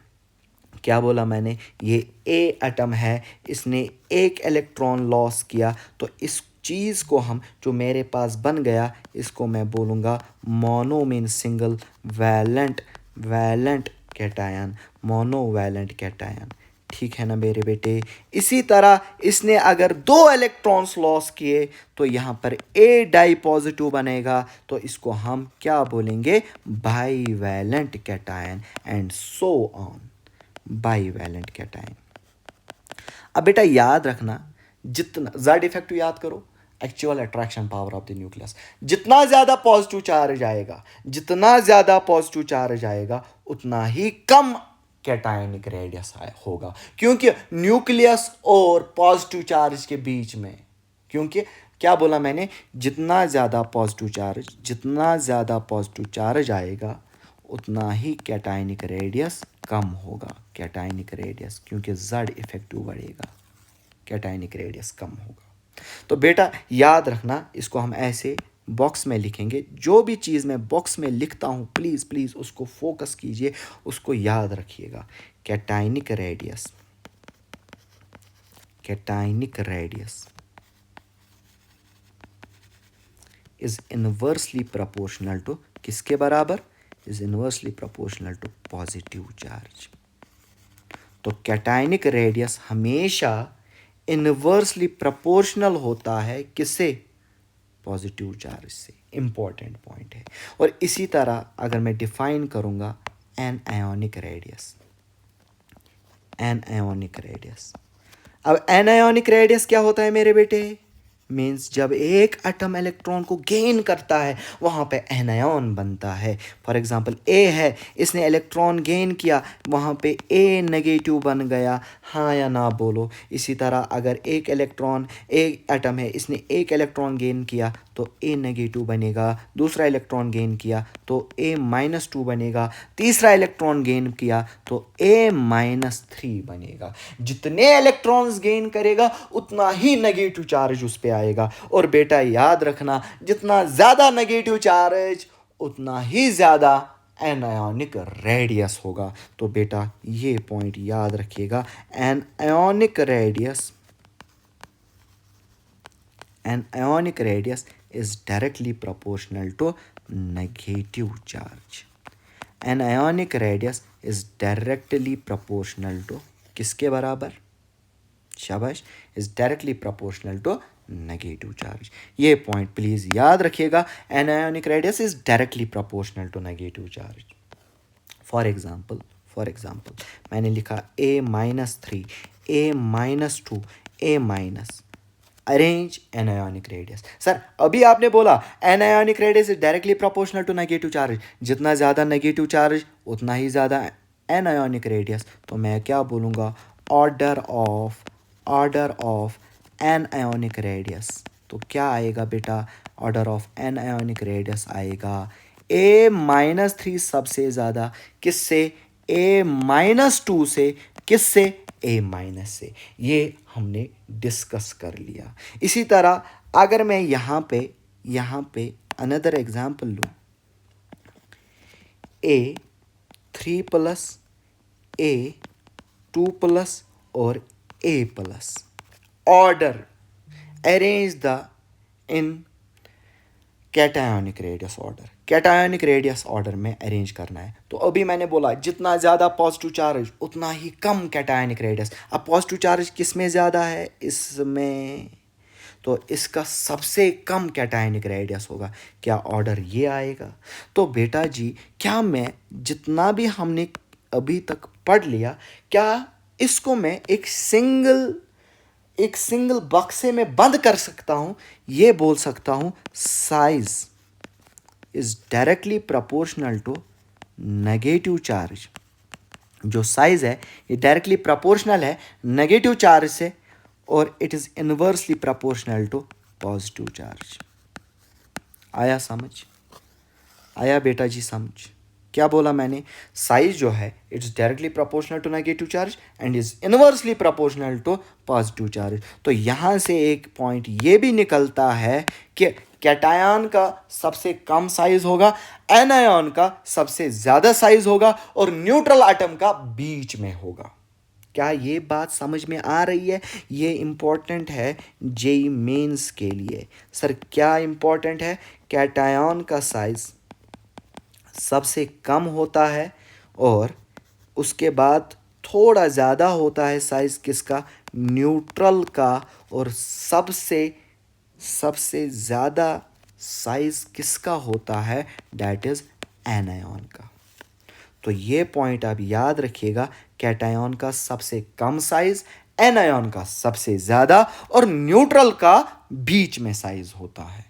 क्या बोला मैंने? ये ए एटम है, इसने एक इलेक्ट्रॉन लॉस किया तो इस चीज़ को हम जो मेरे पास बन गया इसको मैं बोलूँगा mono mean single valent cation. Monovalent cation. ठीक है ना मेरे बेटे? इसी तरह इसने अगर दो इलेक्ट्रॉन्स लॉस किए तो यहाँ पर ए डाई पॉजिटिव बनेगा तो इसको हम क्या बोलेंगे? Bivalent cation and so on. Bivalent cation. अब बेटा याद रखना जितना जेड इफेक्टिव याद करो, actual attraction power of the nucleus. जितना ज़्यादा पॉजिटिव चार्ज आएगा उतना ही कम कैटायनिक रेडियस होगा. क्योंकि न्यूक्लियस और पॉजिटिव चार्ज के बीच में, क्योंकि क्या बोला मैंने? जितना ज़्यादा पॉजिटिव चार्ज आएगा उतना ही कैटायनिक रेडियस कम होगा. कैटायनिक रेडियस, क्योंकि जेड इफेक्टिव बढ़ेगा, कैटायनिक रेडियस कम होगा. तो बेटा याद रखना, इसको हम ऐसे बॉक्स में लिखेंगे. जो भी चीज़ मैं बॉक्स में लिखता हूँ प्लीज़ उसको फोकस कीजिए, उसको याद रखिएगा. Cationic radius is inversely proportional to, किसके बराबर? Is inversely proportional to positive charge. तो कैटायनिक रेडियस हमेशा इनवर्सली प्रोपोर्शनल होता है किससे? पॉजिटिव चार्ज से. इंपॉर्टेंट पॉइंट है. और इसी तरह अगर मैं डिफाइन करूंगा an ionic radius, anionic radius. अब एनायोनिक रेडियस क्या होता है मेरे बेटे? मीन्स जब एक एटम इलेक्ट्रॉन को गेन करता है वहाँ पे एनायॉन बनता है। फॉर एग्जांपल ए है, इसने इलेक्ट्रॉन गेन किया, वहाँ पे ए नेगेटिव बन गया, हाँ या ना बोलो। इसी तरह अगर एक एटम है, इसने एक इलेक्ट्रॉन गेन किया तो ए नेगेटिव बनेगा, दूसरा इलेक्ट्रॉन गेन किया तो A-2 बनेगा, तीसरा इलेक्ट्रॉन गेन किया तो A-3 बनेगा। जितने इलेक्ट्रॉन्स गेन करेगा उतना ही नेगेटिव चार्ज उस पर आएगा। और बेटा याद रखना, जितना ज़्यादा नेगेटिव चार्ज उतना ही ज़्यादा एनायोनिक रेडियस होगा। तो बेटा ये पॉइंट याद रखिएगा, anionic radius is directly proportional to negative charge. An ionic radius is directly proportional to किसके बराबर? शाबाश, is directly proportional to negative charge. ये पॉइंट प्लीज याद रखिएगा, an ionic radius is directly proportional to negative charge. For example मैंने लिखा A-3, A-2, A-, arrange anionic radius. Sir अभी आपने बोला anionic radius is directly proportional to negative charge, जितना ज़्यादा नेगेटिव चार्ज उतना ही ज़्यादा एनायोनिक रेडियस। तो मैं क्या बोलूँगा? Order of anionic radius. तो क्या आएगा बेटा? ऑर्डर ऑफ एनायोनिक रेडियस आएगा A-3 सबसे ज़्यादा, किससे? A-2 से, किससे? A- से। ये हमने डिस्कस कर लिया। इसी तरह अगर मैं यहाँ पे अनदर एग्जाम्पल लूँ, A3+, A2+ और A+, order arrange the in cationic radius order. Cationic radius order में अरेंज करना है। तो अभी मैंने बोला जितना ज़्यादा पॉजिटिव चार्ज उतना ही कम कैटायोनिक रेडियस। अब पॉजिटिव चार्ज किस में ज़्यादा है? इसमें। तो इसका सबसे कम कैटायोनिक रेडियस होगा। क्या ऑर्डर ये आएगा? तो बेटा जी क्या मैं जितना भी हमने अभी तक पढ़ लिया, क्या इसको मैं एक सिंगल बक्से में बंद कर सकता हूँ? ये बोल सकता हूँ size is directly proportional to negative charge. जो साइज है ये डायरेक्टली प्रोपोर्शनल है नेगेटिव चार्ज से, और it is inversely proportional to positive charge. आया समझ? आया बेटा जी समझ? क्या बोला मैंने? साइज जो है it's directly proportional to negative charge and is inversely proportional to positive charge. तो यहाँ से एक पॉइंट ये भी निकलता है कि कैटायन का सबसे कम साइज होगा, एनायन का सबसे ज़्यादा साइज होगा, और न्यूट्रल एटम का बीच में होगा। क्या ये बात समझ में आ रही है? ये इम्पोर्टेंट है जेई मेंस के लिए। सर क्या इम्पोर्टेंट है? कैटायन का साइज सबसे कम होता है और उसके बाद थोड़ा ज़्यादा होता है साइज किसका? न्यूट्रल का। और सबसे ज़्यादा साइज किसका होता है? डैट इज़ एनायन का। तो ये पॉइंट आप याद रखिएगा, कैटायन का सबसे कम साइज, एनायन का सबसे ज़्यादा, और न्यूट्रल का बीच में साइज होता है।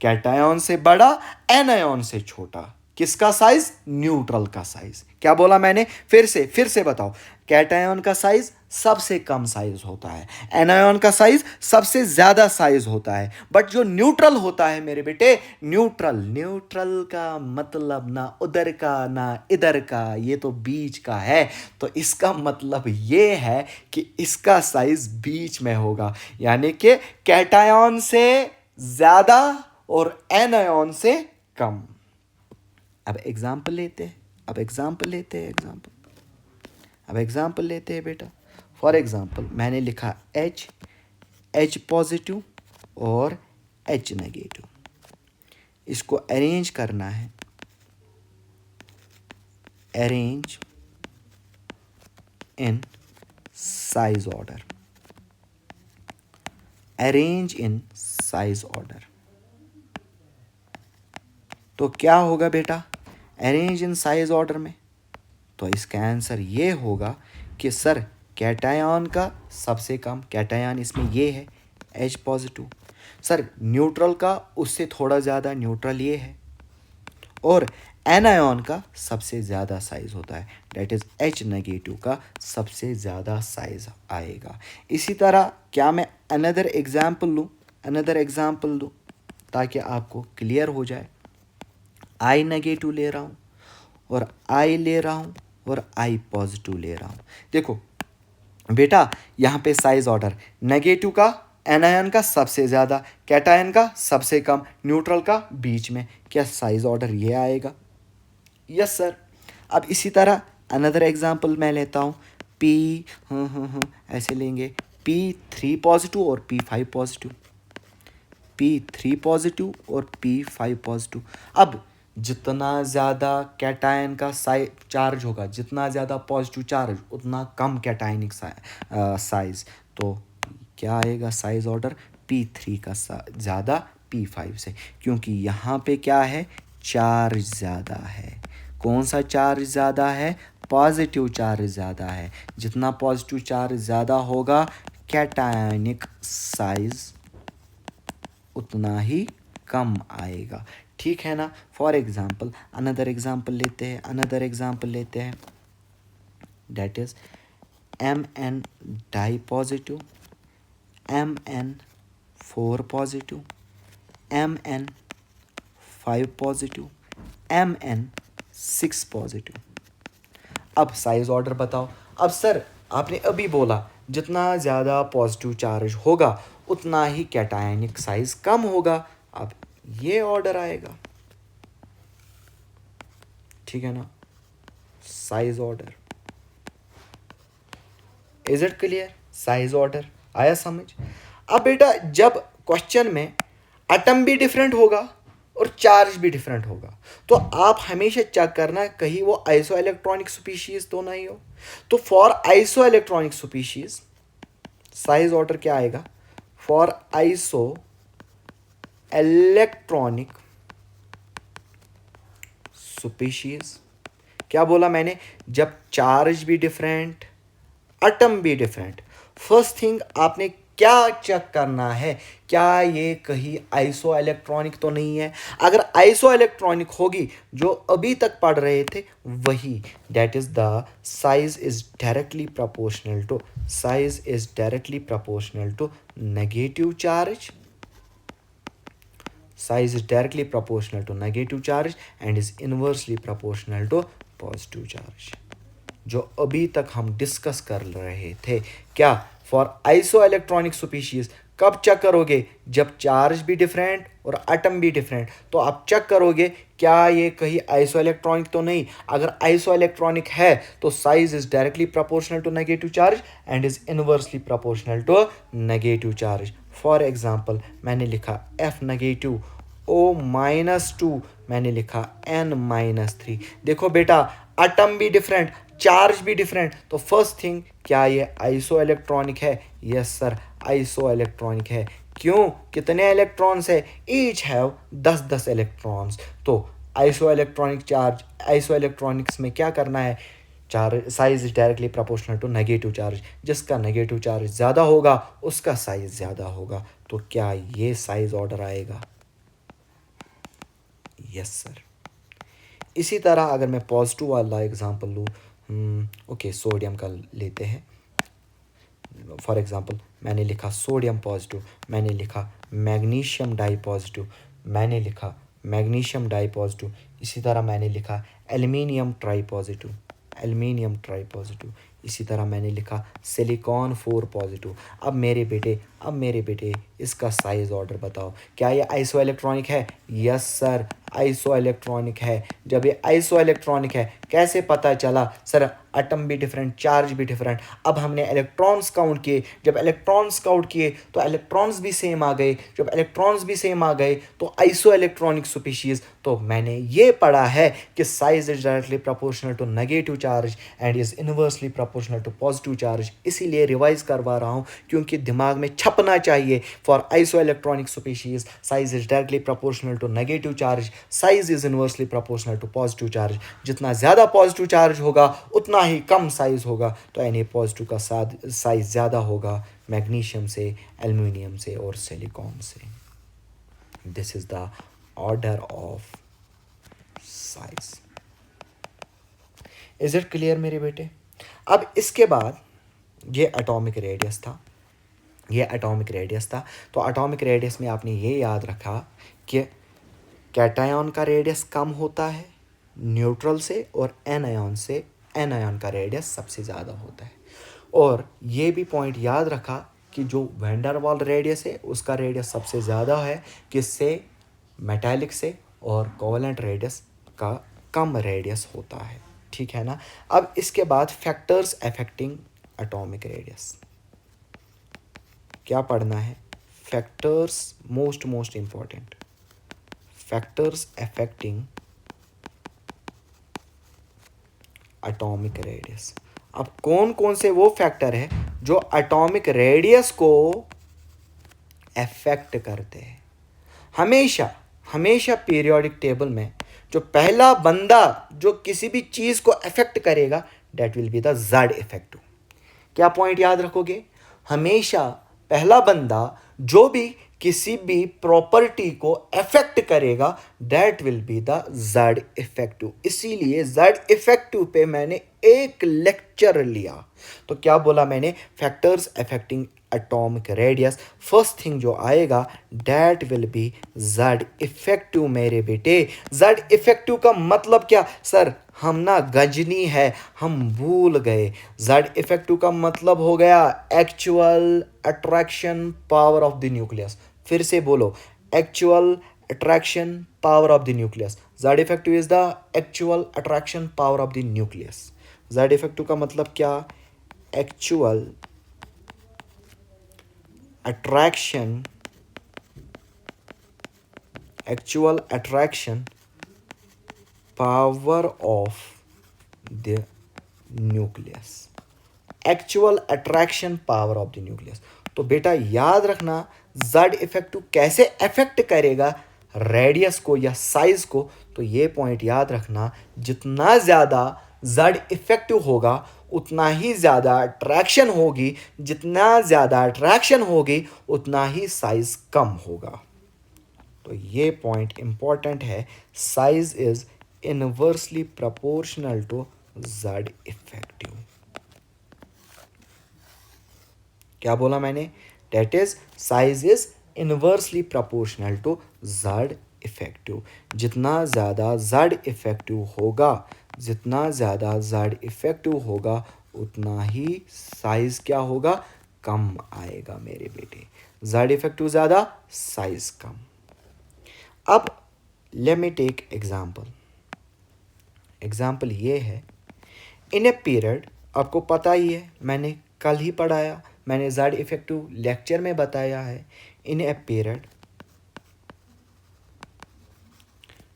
कैटायन से बड़ा, एनायन से छोटा। किसका साइज? न्यूट्रल का साइज। क्या बोला मैंने? फिर से बताओ। कैटायन का साइज सबसे कम साइज होता है, एनायन का साइज सबसे ज्यादा साइज होता है, बट जो न्यूट्रल होता है मेरे बेटे, न्यूट्रल का मतलब ना उधर का ना इधर का, ये तो बीच का है। तो इसका मतलब ये है कि इसका साइज बीच में होगा, यानी कि कैटायन से ज्यादा और एनायन से कम। अब एग्जाम्पल लेते हैं बेटा। फॉर एग्जाम्पल मैंने लिखा H पॉजिटिव और H नेगेटिव। इसको अरेंज करना है, अरेंज इन साइज ऑर्डर। तो क्या होगा बेटा अरेंज इन साइज ऑर्डर में? तो इसका आंसर ये होगा कि सर कैटायन का सबसे कम, कैटायन इसमें ये है H पॉजिटिव। सर न्यूट्रल का उससे थोड़ा ज़्यादा, न्यूट्रल ये है। और एनायन का सबसे ज़्यादा साइज होता है, डेट इज़ H नेगेटिव का सबसे ज़्यादा साइज आएगा। इसी तरह क्या मैं अनदर एग्जाम्पल लूँ ताकि आपको क्लियर हो जाए। I नेगेटिव ले रहा हूँ और I ले रहा हूँ और I पॉजिटिव ले रहा हूँ। देखो बेटा यहाँ पे साइज ऑर्डर, नेगेटिव का एनायन का सबसे ज़्यादा, कैटायन का सबसे कम, न्यूट्रल का बीच में, क्या साइज ऑर्डर ये आएगा? Yes sir. अब इसी तरह अनदर एग्जांपल मैं लेता हूँ, P ऐसे लेंगे, P3 पॉजिटिव और P5 पॉजिटिव, P3 पॉजिटिव और P5 पॉजिटिव। अब जितना ज़्यादा कैटायन का चार्ज होगा, जितना ज़्यादा पॉजिटिव चार्ज, उतना कम कैटायनिक साइज। तो क्या आएगा साइज ऑर्डर? P3 का ज़्यादा P5 से, क्योंकि यहाँ पे क्या है, चार्ज ज़्यादा है। कौन सा चार्ज ज़्यादा है? पॉजिटिव चार्ज ज़्यादा है। जितना पॉजिटिव चार्ज ज़्यादा होगा कैटायनिक साइज उतना ही कम आएगा, ठीक है ना। फॉर एग्जाम्पल अनदर एग्जाम्पल लेते हैं, that is Mn di positive, Mn4 positive, Mn5 positive, Mn6 positive. अब साइज ऑर्डर बताओ। अब सर आपने अभी बोला जितना ज़्यादा पॉजिटिव चार्ज होगा उतना ही कैटायनिक साइज कम होगा। अब ये ऑर्डर आएगा, ठीक है ना, size order. Is it clear? Size order आया समझ? अब बेटा जब क्वेश्चन में एटम भी डिफरेंट होगा और चार्ज भी डिफरेंट होगा, तो आप हमेशा चेक करना कहीं वो आइसो इलेक्ट्रॉनिक स्पीशीज तो नहीं हो। तो for isoelectronic species size order क्या आएगा? फॉर आइसो इलेक्ट्रॉनिक स्पीशीज, क्या बोला मैंने? जब चार्ज भी डिफरेंट, एटम भी डिफरेंट, फर्स्ट थिंग आपने क्या चेक करना है, क्या ये कहीं आइसो इलेक्ट्रॉनिक तो नहीं है। अगर आइसो इलेक्ट्रॉनिक होगी जो अभी तक पढ़ रहे थे वही, that is the size is directly proportional to negative charge, size is directly proportional to negative charge and is inversely proportional to positive charge, जो अभी तक हम डिस्कस कर रहे थे। क्या? फॉर आइसो इलेक्ट्रॉनिक स्पीशीज कब चेक करोगे? जब चार्ज भी डिफरेंट और एटम भी डिफरेंट। तो आप चेक करोगे क्या ये कहीं आइसो इलेक्ट्रॉनिक तो नहीं। अगर आइसो इलेक्ट्रॉनिक है तो size is directly proportional to negative charge and is inversely proportional to negative charge. For example मैंने लिखा F नेगेटिव, O-2, मैंने लिखा N-3। देखो बेटा एटम भी डिफरेंट, चार्ज भी डिफरेंट, तो फर्स्ट थिंग क्या ये आइसो इलेक्ट्रॉनिक है? यस सर, आइसो इलेक्ट्रॉनिक है। क्यों? कितने इलेक्ट्रॉन्स है? Each have 10-10 electrons. तो isoelectronic charge, isoelectronics में क्या करना है? Charge size is directly proportional to negative charge, जिसका नेगेटिव चार्ज ज़्यादा होगा उसका साइज ज़्यादा होगा। तो क्या ये साइज ऑर्डर आएगा? Yes sir. इसी तरह अगर मैं पॉजिटिव वाला एग्जांपल लूँ, ओके सोडियम का लेते हैं। फॉर एग्जांपल मैंने लिखा सोडियम पॉजिटिव, मैंने लिखा मैग्नीशियम डाई पॉजिटिव, मैंने लिखा मैग्नीशियम डाई पॉजिटिव। इसी तरह मैंने लिखा aluminium try positive, aluminium try positive. इसी तरह मैंने लिखा सिलिकॉन 4 पॉजिटिव। अब मेरे बेटे इसका साइज ऑर्डर बताओ। क्या ये आइसो इलेक्ट्रॉनिक है? यस सर, आइसो इलेक्ट्रॉनिक है। जब ये आइसो इलेक्ट्रॉनिक है कैसे पता चला? सर एटम भी डिफरेंट, चार्ज भी डिफरेंट। अब हमने इलेक्ट्रॉन्स काउंट किए, जब इलेक्ट्रॉन्स काउंट किए तो इलेक्ट्रॉन्स भी सेम आ गए। जब इलेक्ट्रॉन्स भी सेम आ गए तो आइसो इलेक्ट्रॉनिक स्पीशीज। तो मैंने ये पढ़ा है कि size is directly proportional to negative charge and is inversely proportional to positive charge. इसीलिए रिवाइज करवा रहा हूँ क्योंकि दिमाग में छपना चाहिए। For isoelectronic species size is directly proportional to negative charge, size is inversely proportional to positive charge. जितना ज़्यादा पॉजिटिव चार्ज होगा उतना ही कम साइज होगा तो Na पॉजिटिव का साइज ज़्यादा होगा मैग्नीशियम से, एल्युमिनियम से और सिलिकॉन से. This is the order of size. Is it clear मेरे बेटे? अब इसके बाद ये एटॉमिक रेडियस था, तो एटॉमिक रेडियस में आपने ये याद रखा कि कैटायन का रेडियस कम होता है न्यूट्रल से और एनायन का रेडियस सबसे ज़्यादा होता है. और ये भी पॉइंट याद रखा कि जो वैन डर वाल रेडियस है उसका रेडियस सबसे ज़्यादा है किससे, मेटालिक से, और कोवेलेंट रेडियस का कम रेडियस होता है. ठीक है ना. अब इसके बाद फैक्टर्स अफेक्टिंग एटॉमिक रेडियस क्या पढ़ना है? Factors, most important, factors affecting atomic radius. अब कौन कौन से वो फैक्टर है जो एटॉमिक रेडियस को अफेक्ट करते हैं? हमेशा पीरियोडिक टेबल में जो पहला बंदा जो किसी भी चीज को अफेक्ट करेगा that will be the Z effective. क्या पॉइंट याद रखोगे? हमेशा पहला बंदा जो भी किसी भी प्रॉपर्टी को अफेक्ट करेगा that will be the Z effective. इसीलिए जेड इफेक्टिव पे मैंने एक लेक्चर लिया. तो क्या बोला मैंने? Factors affecting atomic radius, first thing जो आएगा that will be Z effective. मेरे बेटे जेड इफेक्टिव का मतलब क्या? सर हम ना गजनी है, हम भूल गए. जेड इफेक्टिव का मतलब हो गया actual attraction power of the nucleus. फिर से बोलो, actual attraction power of the nucleus. Z effective is the actual attraction power of the nucleus. Z effective का मतलब क्या? Actual attraction power of the nucleus. Actual attraction power of the nucleus. तो बेटा याद रखना जेड इफेक्टिव कैसे affect करेगा radius को या साइज को. तो ये पॉइंट याद रखना, जितना ज़्यादा जेड इफेक्टिव होगा उतना ही ज़्यादा अट्रैक्शन होगी, जितना ज़्यादा अट्रैक्शन होगी उतना ही साइज कम होगा. तो ये पॉइंट इंपॉर्टेंट है. Size is inversely proportional to Z effective. क्या बोला मैंने? That is size is inversely proportional to Z effective. जितना ज़्यादा जेड इफेक्टिव होगा उतना ही साइज क्या होगा? कम आएगा मेरे बेटे. जेड इफेक्टिव ज़्यादा, साइज कम. अब लेट मी टेक एग्जाम्पल ये है. इन ए पीरियड, आपको पता ही है, मैंने कल ही पढ़ाया, मैंने जेड इफेक्टिव लेक्चर में बताया है. इन ए पीरियड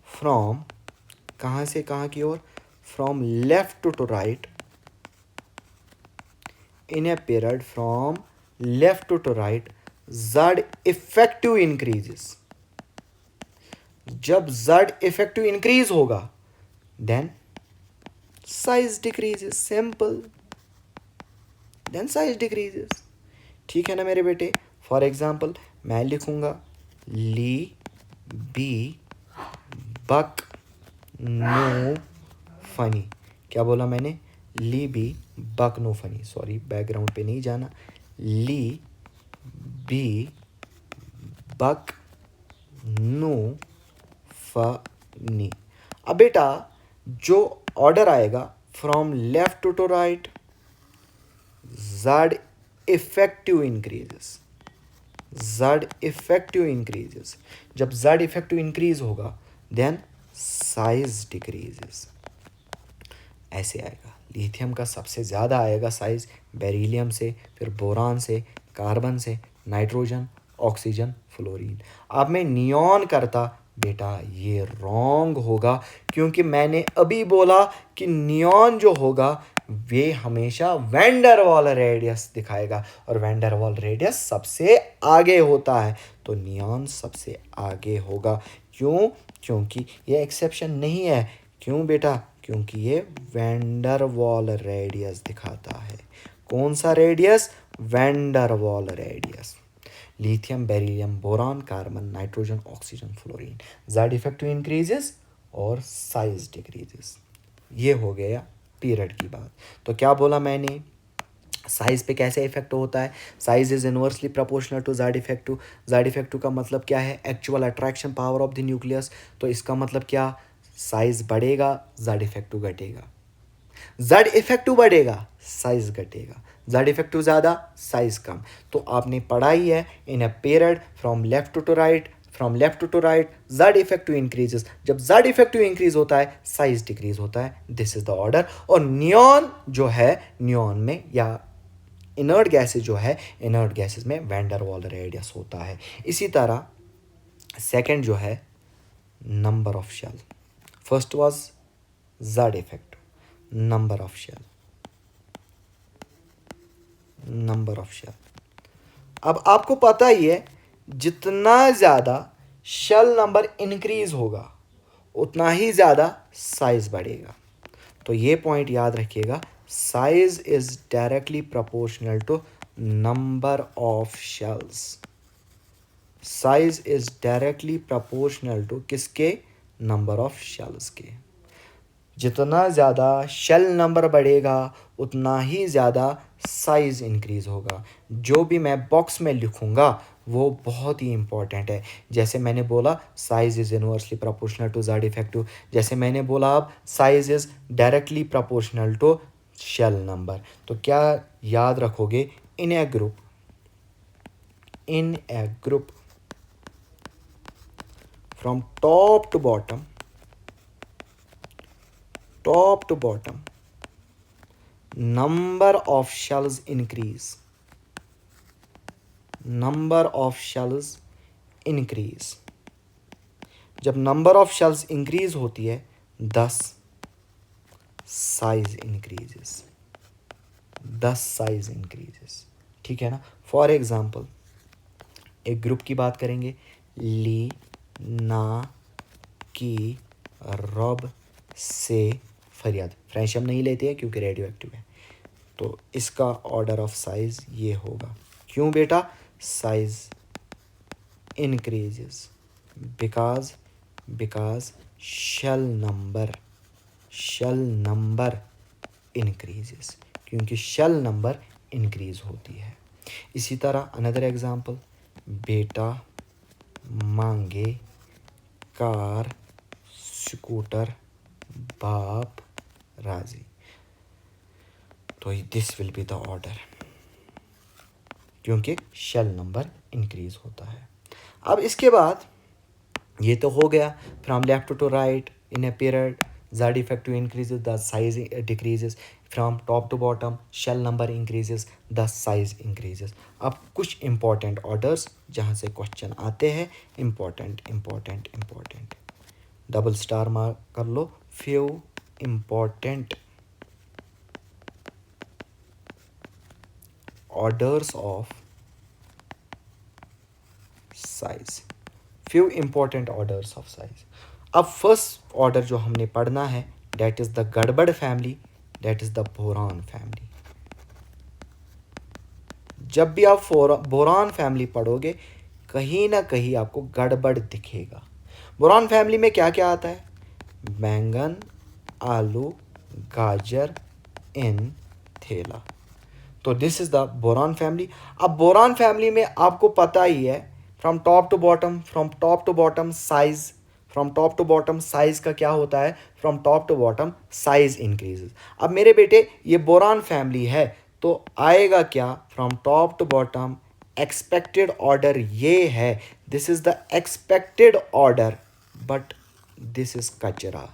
फ्रॉम, कहाँ से कहाँ की ओर? From left to right. In a period from left to right Z effective increases. जब जेड इफेक्टिव इंक्रीज होगा then size decreases. Simple, then size decreases. ठीक है ना मेरे बेटे. फॉर एग्जाम्पल मैं लिखूंगा ली बी बक नो फनी. क्या बोला मैंने? ली बी बक नो फनी. सॉरी, बैकग्राउंड पे नहीं जाना. ली बी बक नो फनी. अब बेटा जो ऑर्डर आएगा from left to right, Z effective increases. जब जेड इफेक्टिव इंक्रीज होगा देन साइज डिक्रीजेस. ऐसे आएगा. लिथियम का सबसे ज़्यादा आएगा साइज, बेरिलियम से, फिर बोरान से, कार्बन से, नाइट्रोजन, ऑक्सीजन, फ्लोरीन. अब मैं नियॉन करता, बेटा ये रॉन्ग होगा, क्योंकि मैंने अभी बोला कि नियॉन जो होगा वे हमेशा वैन डर वाल रेडियस दिखाएगा और वैन डर वाल रेडियस सबसे आगे होता है. तो नियॉन सबसे आगे होगा. क्यों? क्योंकि ये एक्सेप्शन नहीं है. क्यों बेटा? क्योंकि ये वैंडर वाल रेडियस दिखाता है। कौन सा radius? Wander Waals radius. Lithium, beryllium, boron, carbon, nitrogen, oxygen, fluorine, Z effective increases और साइज डिक्रीजेस। ये हो गया पीरियड की बात। तो क्या बोला मैंने, साइज पे कैसे इफेक्ट होता है? Size is inversely proportional to Z effective. Z effective का मतलब क्या है? Actual attraction power of the nucleus. तो इसका मतलब क्या? साइज बढ़ेगा, जेड इफेक्टिव घटेगा। जेड इफेक्टिव बढ़ेगा, साइज घटेगा। जेड इफेक्टिव ज़्यादा, साइज कम। तो आपने पढ़ा ही है in a period from left to right, from left to right Z effective increases. जब जेड इफेक्टिव इंक्रीज होता है, साइज डिक्रीज होता है। This is the order. और नियॉन जो है, नियॉन में या इनर्ट गैसेज जो है, इनर्ट गैसेज में वैंडर वाल रेडियस होता है। इसी तरह सेकंड जो है number of shell. First was Z effect, number of shell, number of shell. अब आपको पता ही है जितना ज़्यादा शेल नंबर इंक्रीज होगा उतना ही ज़्यादा साइज बढ़ेगा। तो ये पॉइंट याद रखिएगा, size is directly proportional to number of shells. Size is directly proportional to किसके? नंबर ऑफ शेल्स के। जितना ज़्यादा शेल नंबर बढ़ेगा उतना ही ज़्यादा साइज़ इंक्रीज़ होगा। जो भी मैं बॉक्स में लिखूँगा वो बहुत ही इंपॉर्टेंट है। जैसे मैंने बोला size is inversely proportional to Z effective, जैसे मैंने बोला अब size is directly proportional to shell number. तो क्या याद रखोगे? In a group, in a group from top to bottom, top to bottom, number of shells increase, number of shells increase। जब number of shells increase होती है 10 size increases, 10 size increases. ठीक है ना। फॉर एग्जाम्पल एक group की बात करेंगे, ली, ना, की, रब, से, फरियाद। फ्रेंच हम नहीं लेते हैं क्योंकि रेडियो एक्टिव है। तो इसका ऑर्डर ऑफ साइज ये होगा। क्यों बेटा? Size increases because shell number increases, क्योंकि शेल नंबर इंक्रीज होती है। इसी तरह अनदर एग्जांपल, बेटा मांगे कार, स्कूटर, बाप राजी। तो this will be the order, क्योंकि शेल नंबर इंक्रीज होता है। अब इसके बाद ये तो हो गया from left to right in a period Z effective increases the size decreases, from top to bottom shell number increases the size increases. अब कुछ इंपॉर्टेंट ऑर्डर्स जहाँ से क्वेश्चन आते हैं, इंपॉर्टेंट डबल स्टार मार्क कर लो, few important orders of size, few important orders of size. अब first order जो हमने पढ़ना है दैट इज द गड़बड़ family, that is the boron family. जब भी आप बोरॉन फैमिली पढ़ोगे कहीं ना कहीं आपको गड़बड़ दिखेगा। बोरॉन फैमिली में क्या क्या आता है? बैंगन, आलू, गाजर, इन, थेला। तो this is the boron family. अब बोरॉन फैमिली में आपको पता ही है from top to bottom size, from top to bottom size का क्या होता है? From top to bottom size increases. अब मेरे बेटे ये बोरॉन फैमिली है तो आएगा क्या? From top to bottom expected order ये है, this is the expected order, but this is कचरा।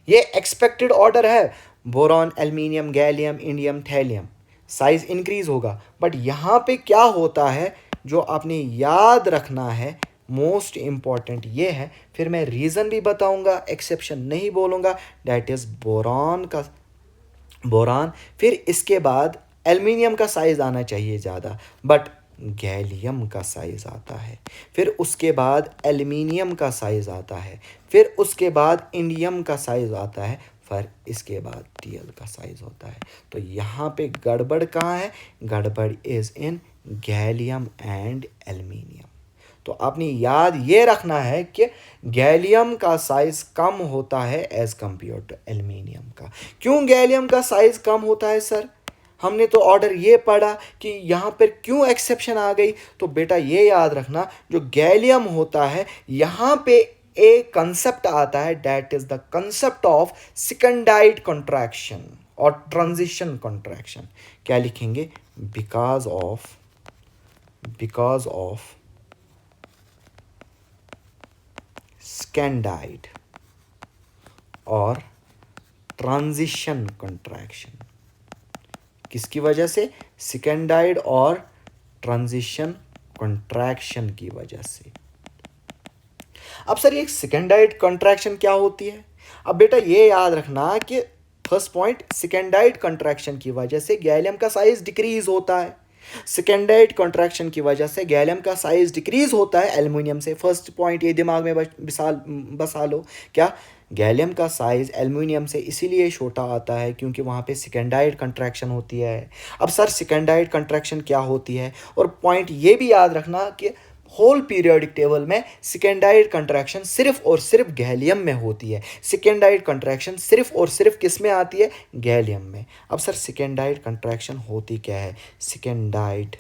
ये एक्सपेक्टेड ऑर्डर है, boron, aluminium, gallium, indium, thallium, size increase होगा। बट यहाँ पे क्या होता है जो आपने याद रखना है, मोस्ट इंपॉर्टेंट ये है, फिर मैं रीज़न भी बताऊंगा, एक्सेप्शन नहीं बोलूँगा, डैट इज़ बोरान। फिर इसके बाद एल्युमिनियम का साइज़ आना चाहिए ज़्यादा, बट गैलियम का साइज़ आता है। फिर उसके बाद एल्युमिनियम का साइज़ आता है। फिर उसके बाद इंडियम का साइज़ आता है। फिर इसके बाद Tl का साइज होता है। तो यहाँ पे गड़बड़ कहाँ है? गड़बड़ is in gallium and aluminium. तो आपने याद ये रखना है कि गैलियम का साइज कम होता है एज कंपेयर टू एल्यूमिनियम का। क्यों गैलियम का साइज कम होता है सर? हमने तो ऑर्डर ये पढ़ा कि यहाँ पर क्यों एक्सेप्शन आ गई। तो बेटा ये याद रखना, जो गैलियम होता है यहाँ पे एक कंसेप्ट आता है, that is the concept of scandide contraction और ट्रांजिशन कॉन्ट्रैक्शन। क्या लिखेंगे? बिकॉज ऑफ सेकेंडाइड और ट्रांजिशन कॉन्ट्रैक्शन। किसकी वजह से? सेकेंडाइड और ट्रांजिशन कॉन्ट्रैक्शन की वजह से। अब सर ये सेकेंडाइड कॉन्ट्रैक्शन क्या होती है? अब बेटा ये याद रखना कि फर्स्ट पॉइंट, सेकेंडाइड कॉन्ट्रैक्शन की वजह से गैलियम का साइज डिक्रीज होता है। सेकेंडाइड कॉन्ट्रैक्शन की वजह से गैलियम का साइज डिक्रीज होता है एल्युमिनियम से। फर्स्ट पॉइंट ये दिमाग में बसा लो। क्या? गैलियम का साइज एल्युमिनियम से इसीलिए छोटा आता है क्योंकि वहाँ पे सेकेंडाइड कॉन्ट्रैक्शन होती है। अब सर सेकेंडाइड कॉन्ट्रैक्शन क्या होती है? और पॉइंट ये भी याद रखना कि होल पीरियोडिक टेबल में सेकेंडाइड कंट्रैक्शन सिर्फ और सिर्फ गैलियम में होती है। सेकेंडाइड कंट्रैक्शन सिर्फ और सिर्फ किस में आती है? गैलियम में। अब सर सेकेंडाइड कंट्रैक्शन होती क्या है? सेकेंडाइड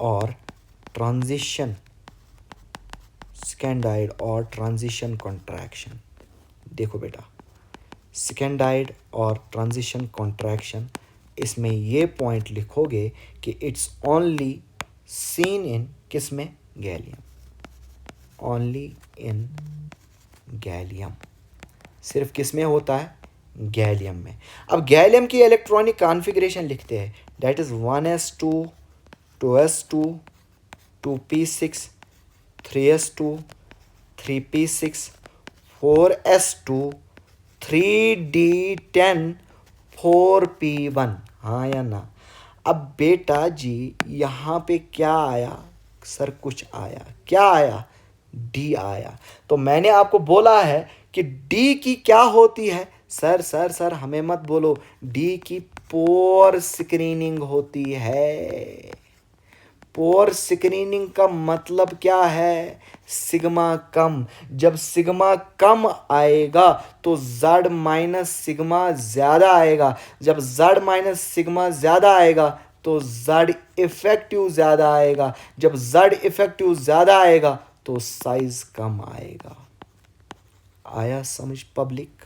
और ट्रांजिशन कंट्रैक्शन। देखो बेटा, सेकेंडाइड और ट्रांजिशन कंट्रैक्शन, इसमें ये पॉइंट लिखोगे कि इट्स ओनली सीन इन किस में? गैलियम। Only in gallium. सिर्फ किस में होता है? गैलियम में। अब गैलियम की इलेक्ट्रॉनिक कॉन्फ़िगरेशन लिखते हैं, that is 1s2 2s2 2p6 3s2 3p6 4s2 3d10 4p1। हाँ या ना? अब बेटा जी यहाँ पे क्या आया सर? कुछ आया। क्या आया? डी आया। तो मैंने आपको बोला है कि डी की क्या होती है? सर हमें मत बोलो, डी की पोर स्क्रीनिंग होती है। पोर स्क्रीनिंग का मतलब क्या है? सिग्मा कम। जब सिग्मा कम आएगा तो जेड माइनस सिग्मा ज़्यादा आएगा। जब जेड माइनस सिग्मा ज़्यादा आएगा तो जेड इफेक्टिव ज़्यादा आएगा। जब जेड इफेक्टिव ज़्यादा आएगा तो साइज कम आएगा। आया समझ पब्लिक?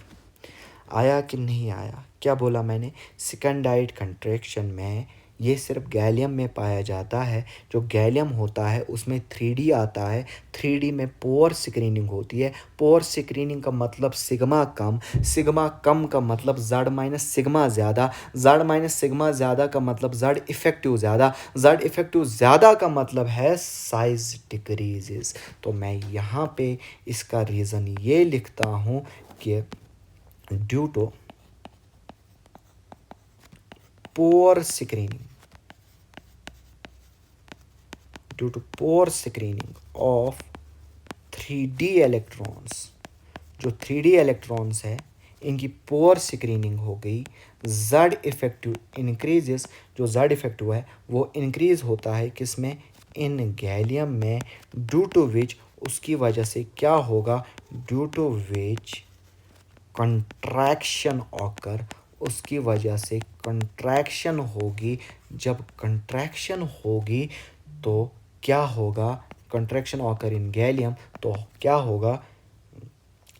आया कि नहीं आया? क्या बोला मैंने? सेकेंडाइड कंट्रैक्शन में ये सिर्फ गैलियम में पाया जाता है। जो गैलियम होता है उसमें 3D आता है। 3D में पोर स्क्रीनिंग होती है। पोर स्क्रीनिंग का मतलब सिग्मा कम। सिग्मा कम का मतलब जेड माइनस सिग्मा ज़्यादा। जेड माइनस सिग्मा ज़्यादा का मतलब जेड इफेक्टिव ज़्यादा। जेड इफेक्टिव ज़्यादा का मतलब है साइज डिक्रीजेस। तो मैं यहाँ पे इसका रीज़न ये लिखता हूँ कि due to poor screening of 3D electrons, जो 3D इलेक्ट्रॉन्स है इनकी पोर स्क्रीनिंग हो गई। Z effective increases. जो जेड इफेक्टिव है वो इंक्रीज होता है किस में? इन गैलियम में। ड्यू टू विच, उसकी वजह से क्या होगा? Due to which contraction occur, उसकी वजह से कंट्रैक्शन होगी। जब कंट्रैक्शन होगी तो क्या होगा? कंट्रैक्शन ऑकर इन गैलियम, तो क्या होगा?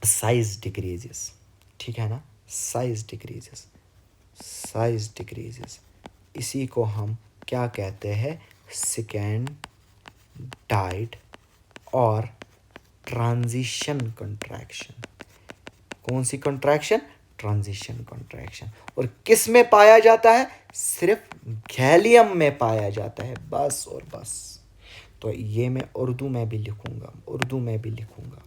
Size decreases. ठीक है ना? Size decreases. इसी को हम क्या कहते हैं? सेकेंडाइड और ट्रांजिशन कंट्रैक्शन। कौन सी कंट्रैक्शन? Transition contraction. और किस में पाया जाता है? सिर्फ गैलियम में पाया जाता है, बस और बस। तो ये मैं उर्दू में भी लिखूंगा।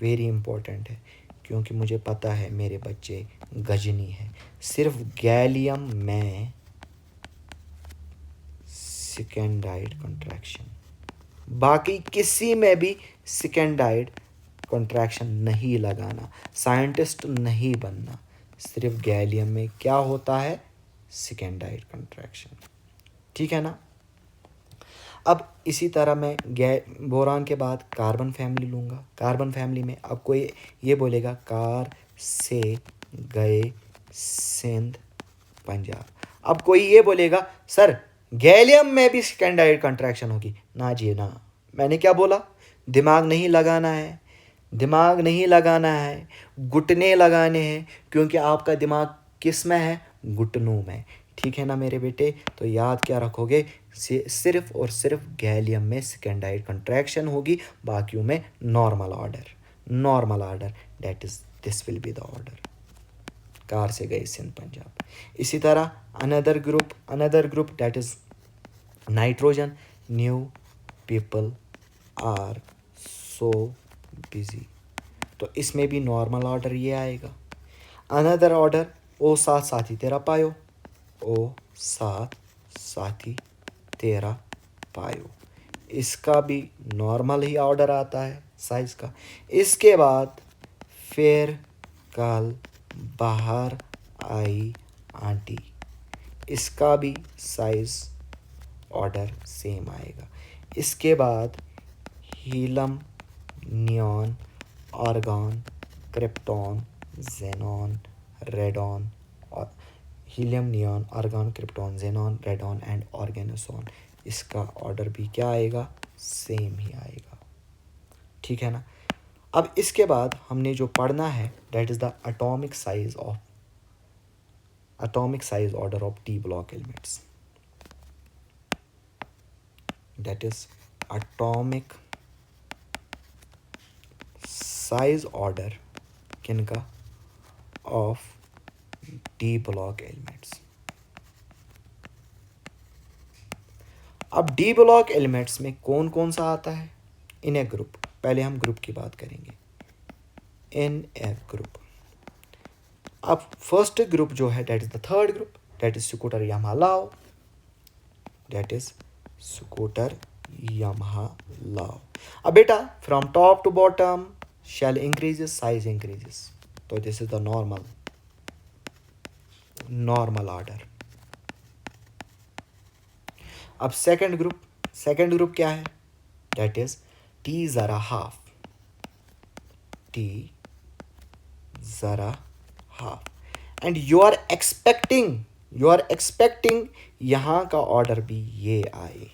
वेरी इंपॉर्टेंट है क्योंकि मुझे पता है मेरे बच्चे गजनी हैं। सिर्फ गैलियम में सेकेंडाइड कंट्रैक्शन, बाकी किसी में भी सेकेंडाइड कॉन्ट्रैक्शन नहीं लगाना, साइंटिस्ट नहीं बनना, सिर्फ गैलियम में क्या होता है, सेकेंडाइड कॉन्ट्रैक्शन। ठीक है ना। अब इसी तरह मैं बोरान के बाद कार्बन फैमिली लूँगा। कार्बन फैमिली में अब कोई ये बोलेगा कार से गए सिंध पंजाब। अब कोई ये बोलेगा सर गैलियम में भी सेकेंडाइड कॉन्ट्रैक्शन होगी। ना जी ना, मैंने क्या बोला, दिमाग नहीं लगाना है, दिमाग नहीं लगाना है, घुटने लगाने हैं, क्योंकि आपका दिमाग किस में है, घुटनों में। ठीक है ना मेरे बेटे। तो याद क्या रखोगे, सिर्फ और सिर्फ गैलियम में सेकेंडाइड कॉन्ट्रैक्शन होगी, बाकियों में normal order, normal order, that is this will be the order. Car से गए सिंध पंजाब। इसी तरह another group that is nitrogen, new people are so busy. तो इसमें भी नॉर्मल ऑर्डर ये आएगा। अनदर ऑर्डर ओ साथ साथी तेरा पायो, ओ साथ साथी तेरा पायो, इसका भी नॉर्मल ही ऑर्डर आता है साइज का। इसके बाद फिर कल बाहर आई आंटी, इसका भी साइज ऑर्डर सेम आएगा। इसके बाद helium, neon, argon, krypton, xenon, radon, और helium, neon, argon, krypton, xenon, radon and oganesson, इसका ऑर्डर भी क्या आएगा, सेम ही आएगा। ठीक है ना। अब इसके बाद हमने जो पढ़ना है that is the atomic size order of D block elements, that is atomic size order किनका, ऑफ डी ब्लॉक एलिमेंट्स। अब डी ब्लॉक एलिमेंट्स में कौन कौन सा आता है इन ए ग्रुप। पहले हम ग्रुप की बात करेंगे, इन ए ग्रुप। अब फर्स्ट ग्रुप जो है that is the third group, that is scooter Yamaha लाओ, दैट इज स्कूटर यामाहा लाओ। अब बेटा from top to bottom shell increases, size increases, तो this is the normal order. अब second group क्या है, दैट इज टी जरा हाफ, टी जरा हाफ, एंड यू आर एक्सपेक्टिंग यहां का ऑर्डर भी ये आए,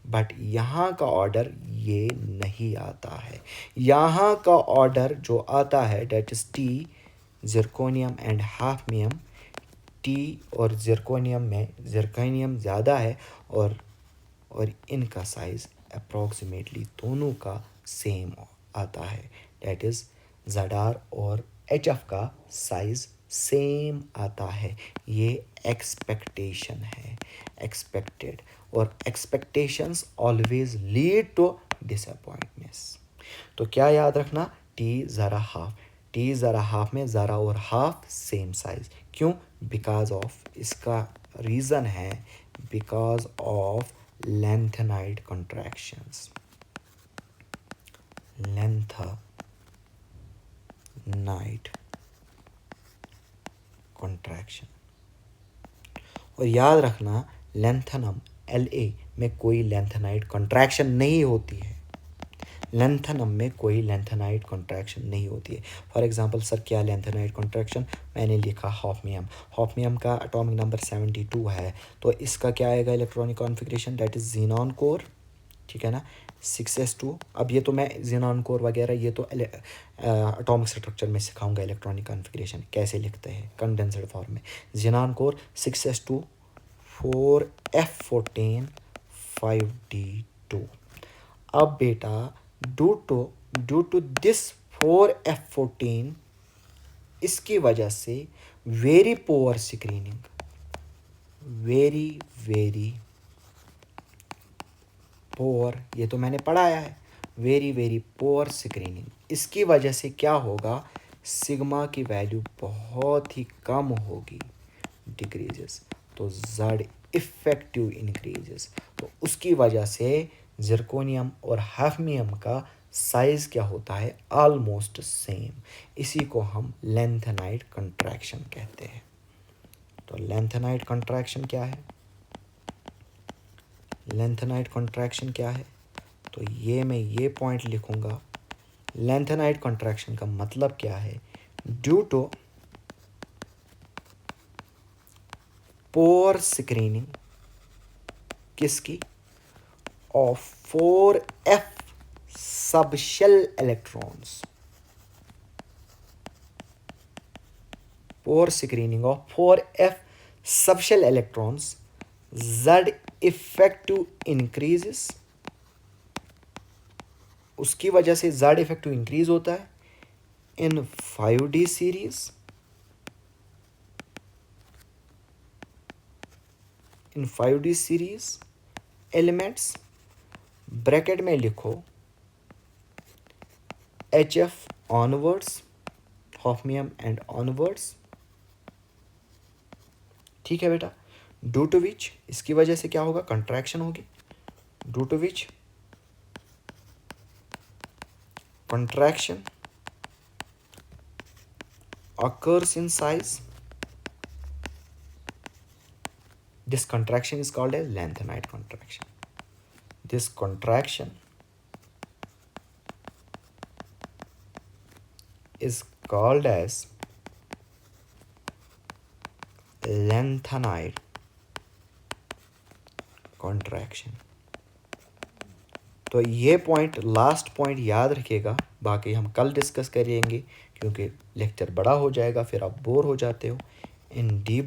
बट यहां का ऑर्डर ये नहीं आता है। यहां का ऑर्डर जो आता है that is T zirconium and hafnium. T और जिरकोनियम में जिरकोनियम ज़्यादा है और इनका साइज अप्रॉक्सीमेटली दोनों का सेम आता है, दैट इज ZR और HF का साइज सेम आता है। ये एक्सपेक्टेशन है, एक्सपेक्टेड, और expectations always lead to disappointments. तो क्या याद रखना, टी ज़रा हाफ में ज़रा और हाफ सेम साइज। क्यों, बिकॉज ऑफ, इसका रीज़न है because of lengthenide contractions, lengthenide contraction। और याद रखना लेंथनम LA में कोई लेंथेनाइड कॉन्ट्रैक्शन नहीं होती है, लेंथनम में कोई लेंथेनाइड कॉन्ट्रैक्शन नहीं होती है। फॉर एग्जांपल सर क्या लेंथेनाइड कॉन्ट्रैक्शन, मैंने लिखा हॉफनियम का एटॉमिक नंबर 72 है, तो इसका क्या आएगा electronic configuration, that is xenon core. ठीक है ना, 6s2। अब ये तो मैं ज़ीनॉन कोर वगैरह ये तो एटॉमिक स्ट्रक्चर में सिखाऊंगा, इलेक्ट्रॉनिक कॉन्फ़िगरेशन कैसे लिखते हैं कंडेंसड फॉर्म में। Xenon core 6s2 4f14 5d2। अब बेटा ड्यू टू दिस 4f14, इसकी वजह से very poor screening, very poor, ये तो मैंने पढ़ाया है, वेरी पोअर स्क्रीनिंग, इसकी वजह से क्या होगा, सिग्मा की वैल्यू बहुत ही कम होगी, डिक्रीजेस, तो Z इफेक्टिव इंक्रीजेस। तो उसकी वजह से जिरकोनियम और हाफनियम का साइज क्या होता है, ऑलमोस्ट सेम। इसी को हम लेंथेनाइड कंट्रैक्शन कहते हैं। तो लेंथेनाइड कंट्रैक्शन क्या है, लेंथेनाइड कंट्रैक्शन क्या है, तो ये मैं ये पॉइंट लिखूंगा। लेंथेनाइड कंट्रैक्शन का मतलब क्या है, ड्यू टू पोर स्क्रीनिंग किसकी, of 4f subshell electrons, poor screening of 4f subshell electrons, z effective increases, उसकी वजह से z इफेक्टिव इंक्रीज होता है in 5D series, in 5D series elements, bracket में लिखो HF onwards, hafnium and onwards, ठीक है बेटा। ड्यू टू विच, इसकी वजह से क्या होगा, कंट्रैक्शन होगी, due to which contraction occurs in size. This contraction is called as lanthanide contraction. This contraction is called as lanthanide contraction. तो ये पॉइंट, लास्ट पॉइंट याद रखिएगा, बाकी हम कल डिस्कस करेंगे क्योंकि लेक्चर बड़ा हो जाएगा, फिर आप बोर हो जाते हो। इन डी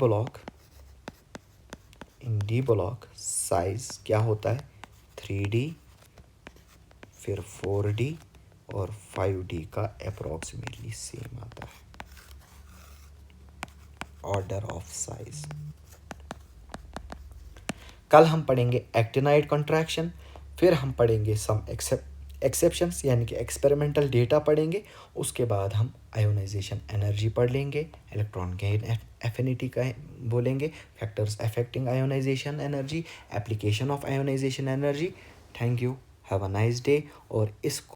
ब्लॉक साइज क्या होता है, 3D, फिर 4D और 5D का अप्रॉक्सीमेटली सेम आता है ऑर्डर ऑफ साइज। कल हम पढ़ेंगे एक्टिनाइड कंट्रैक्शन, फिर हम पढ़ेंगे सम एक्सेप्शंस यानी कि एक्सपेरिमेंटल डेटा पढ़ेंगे, उसके बाद हम आयोनाइजेशन एनर्जी पढ़ लेंगे, इलेक्ट्रॉन गेन एफिनिटी का बोलेंगे, factors affecting ionization energy, application of ionization energy. Thank you, have a nice day. और इस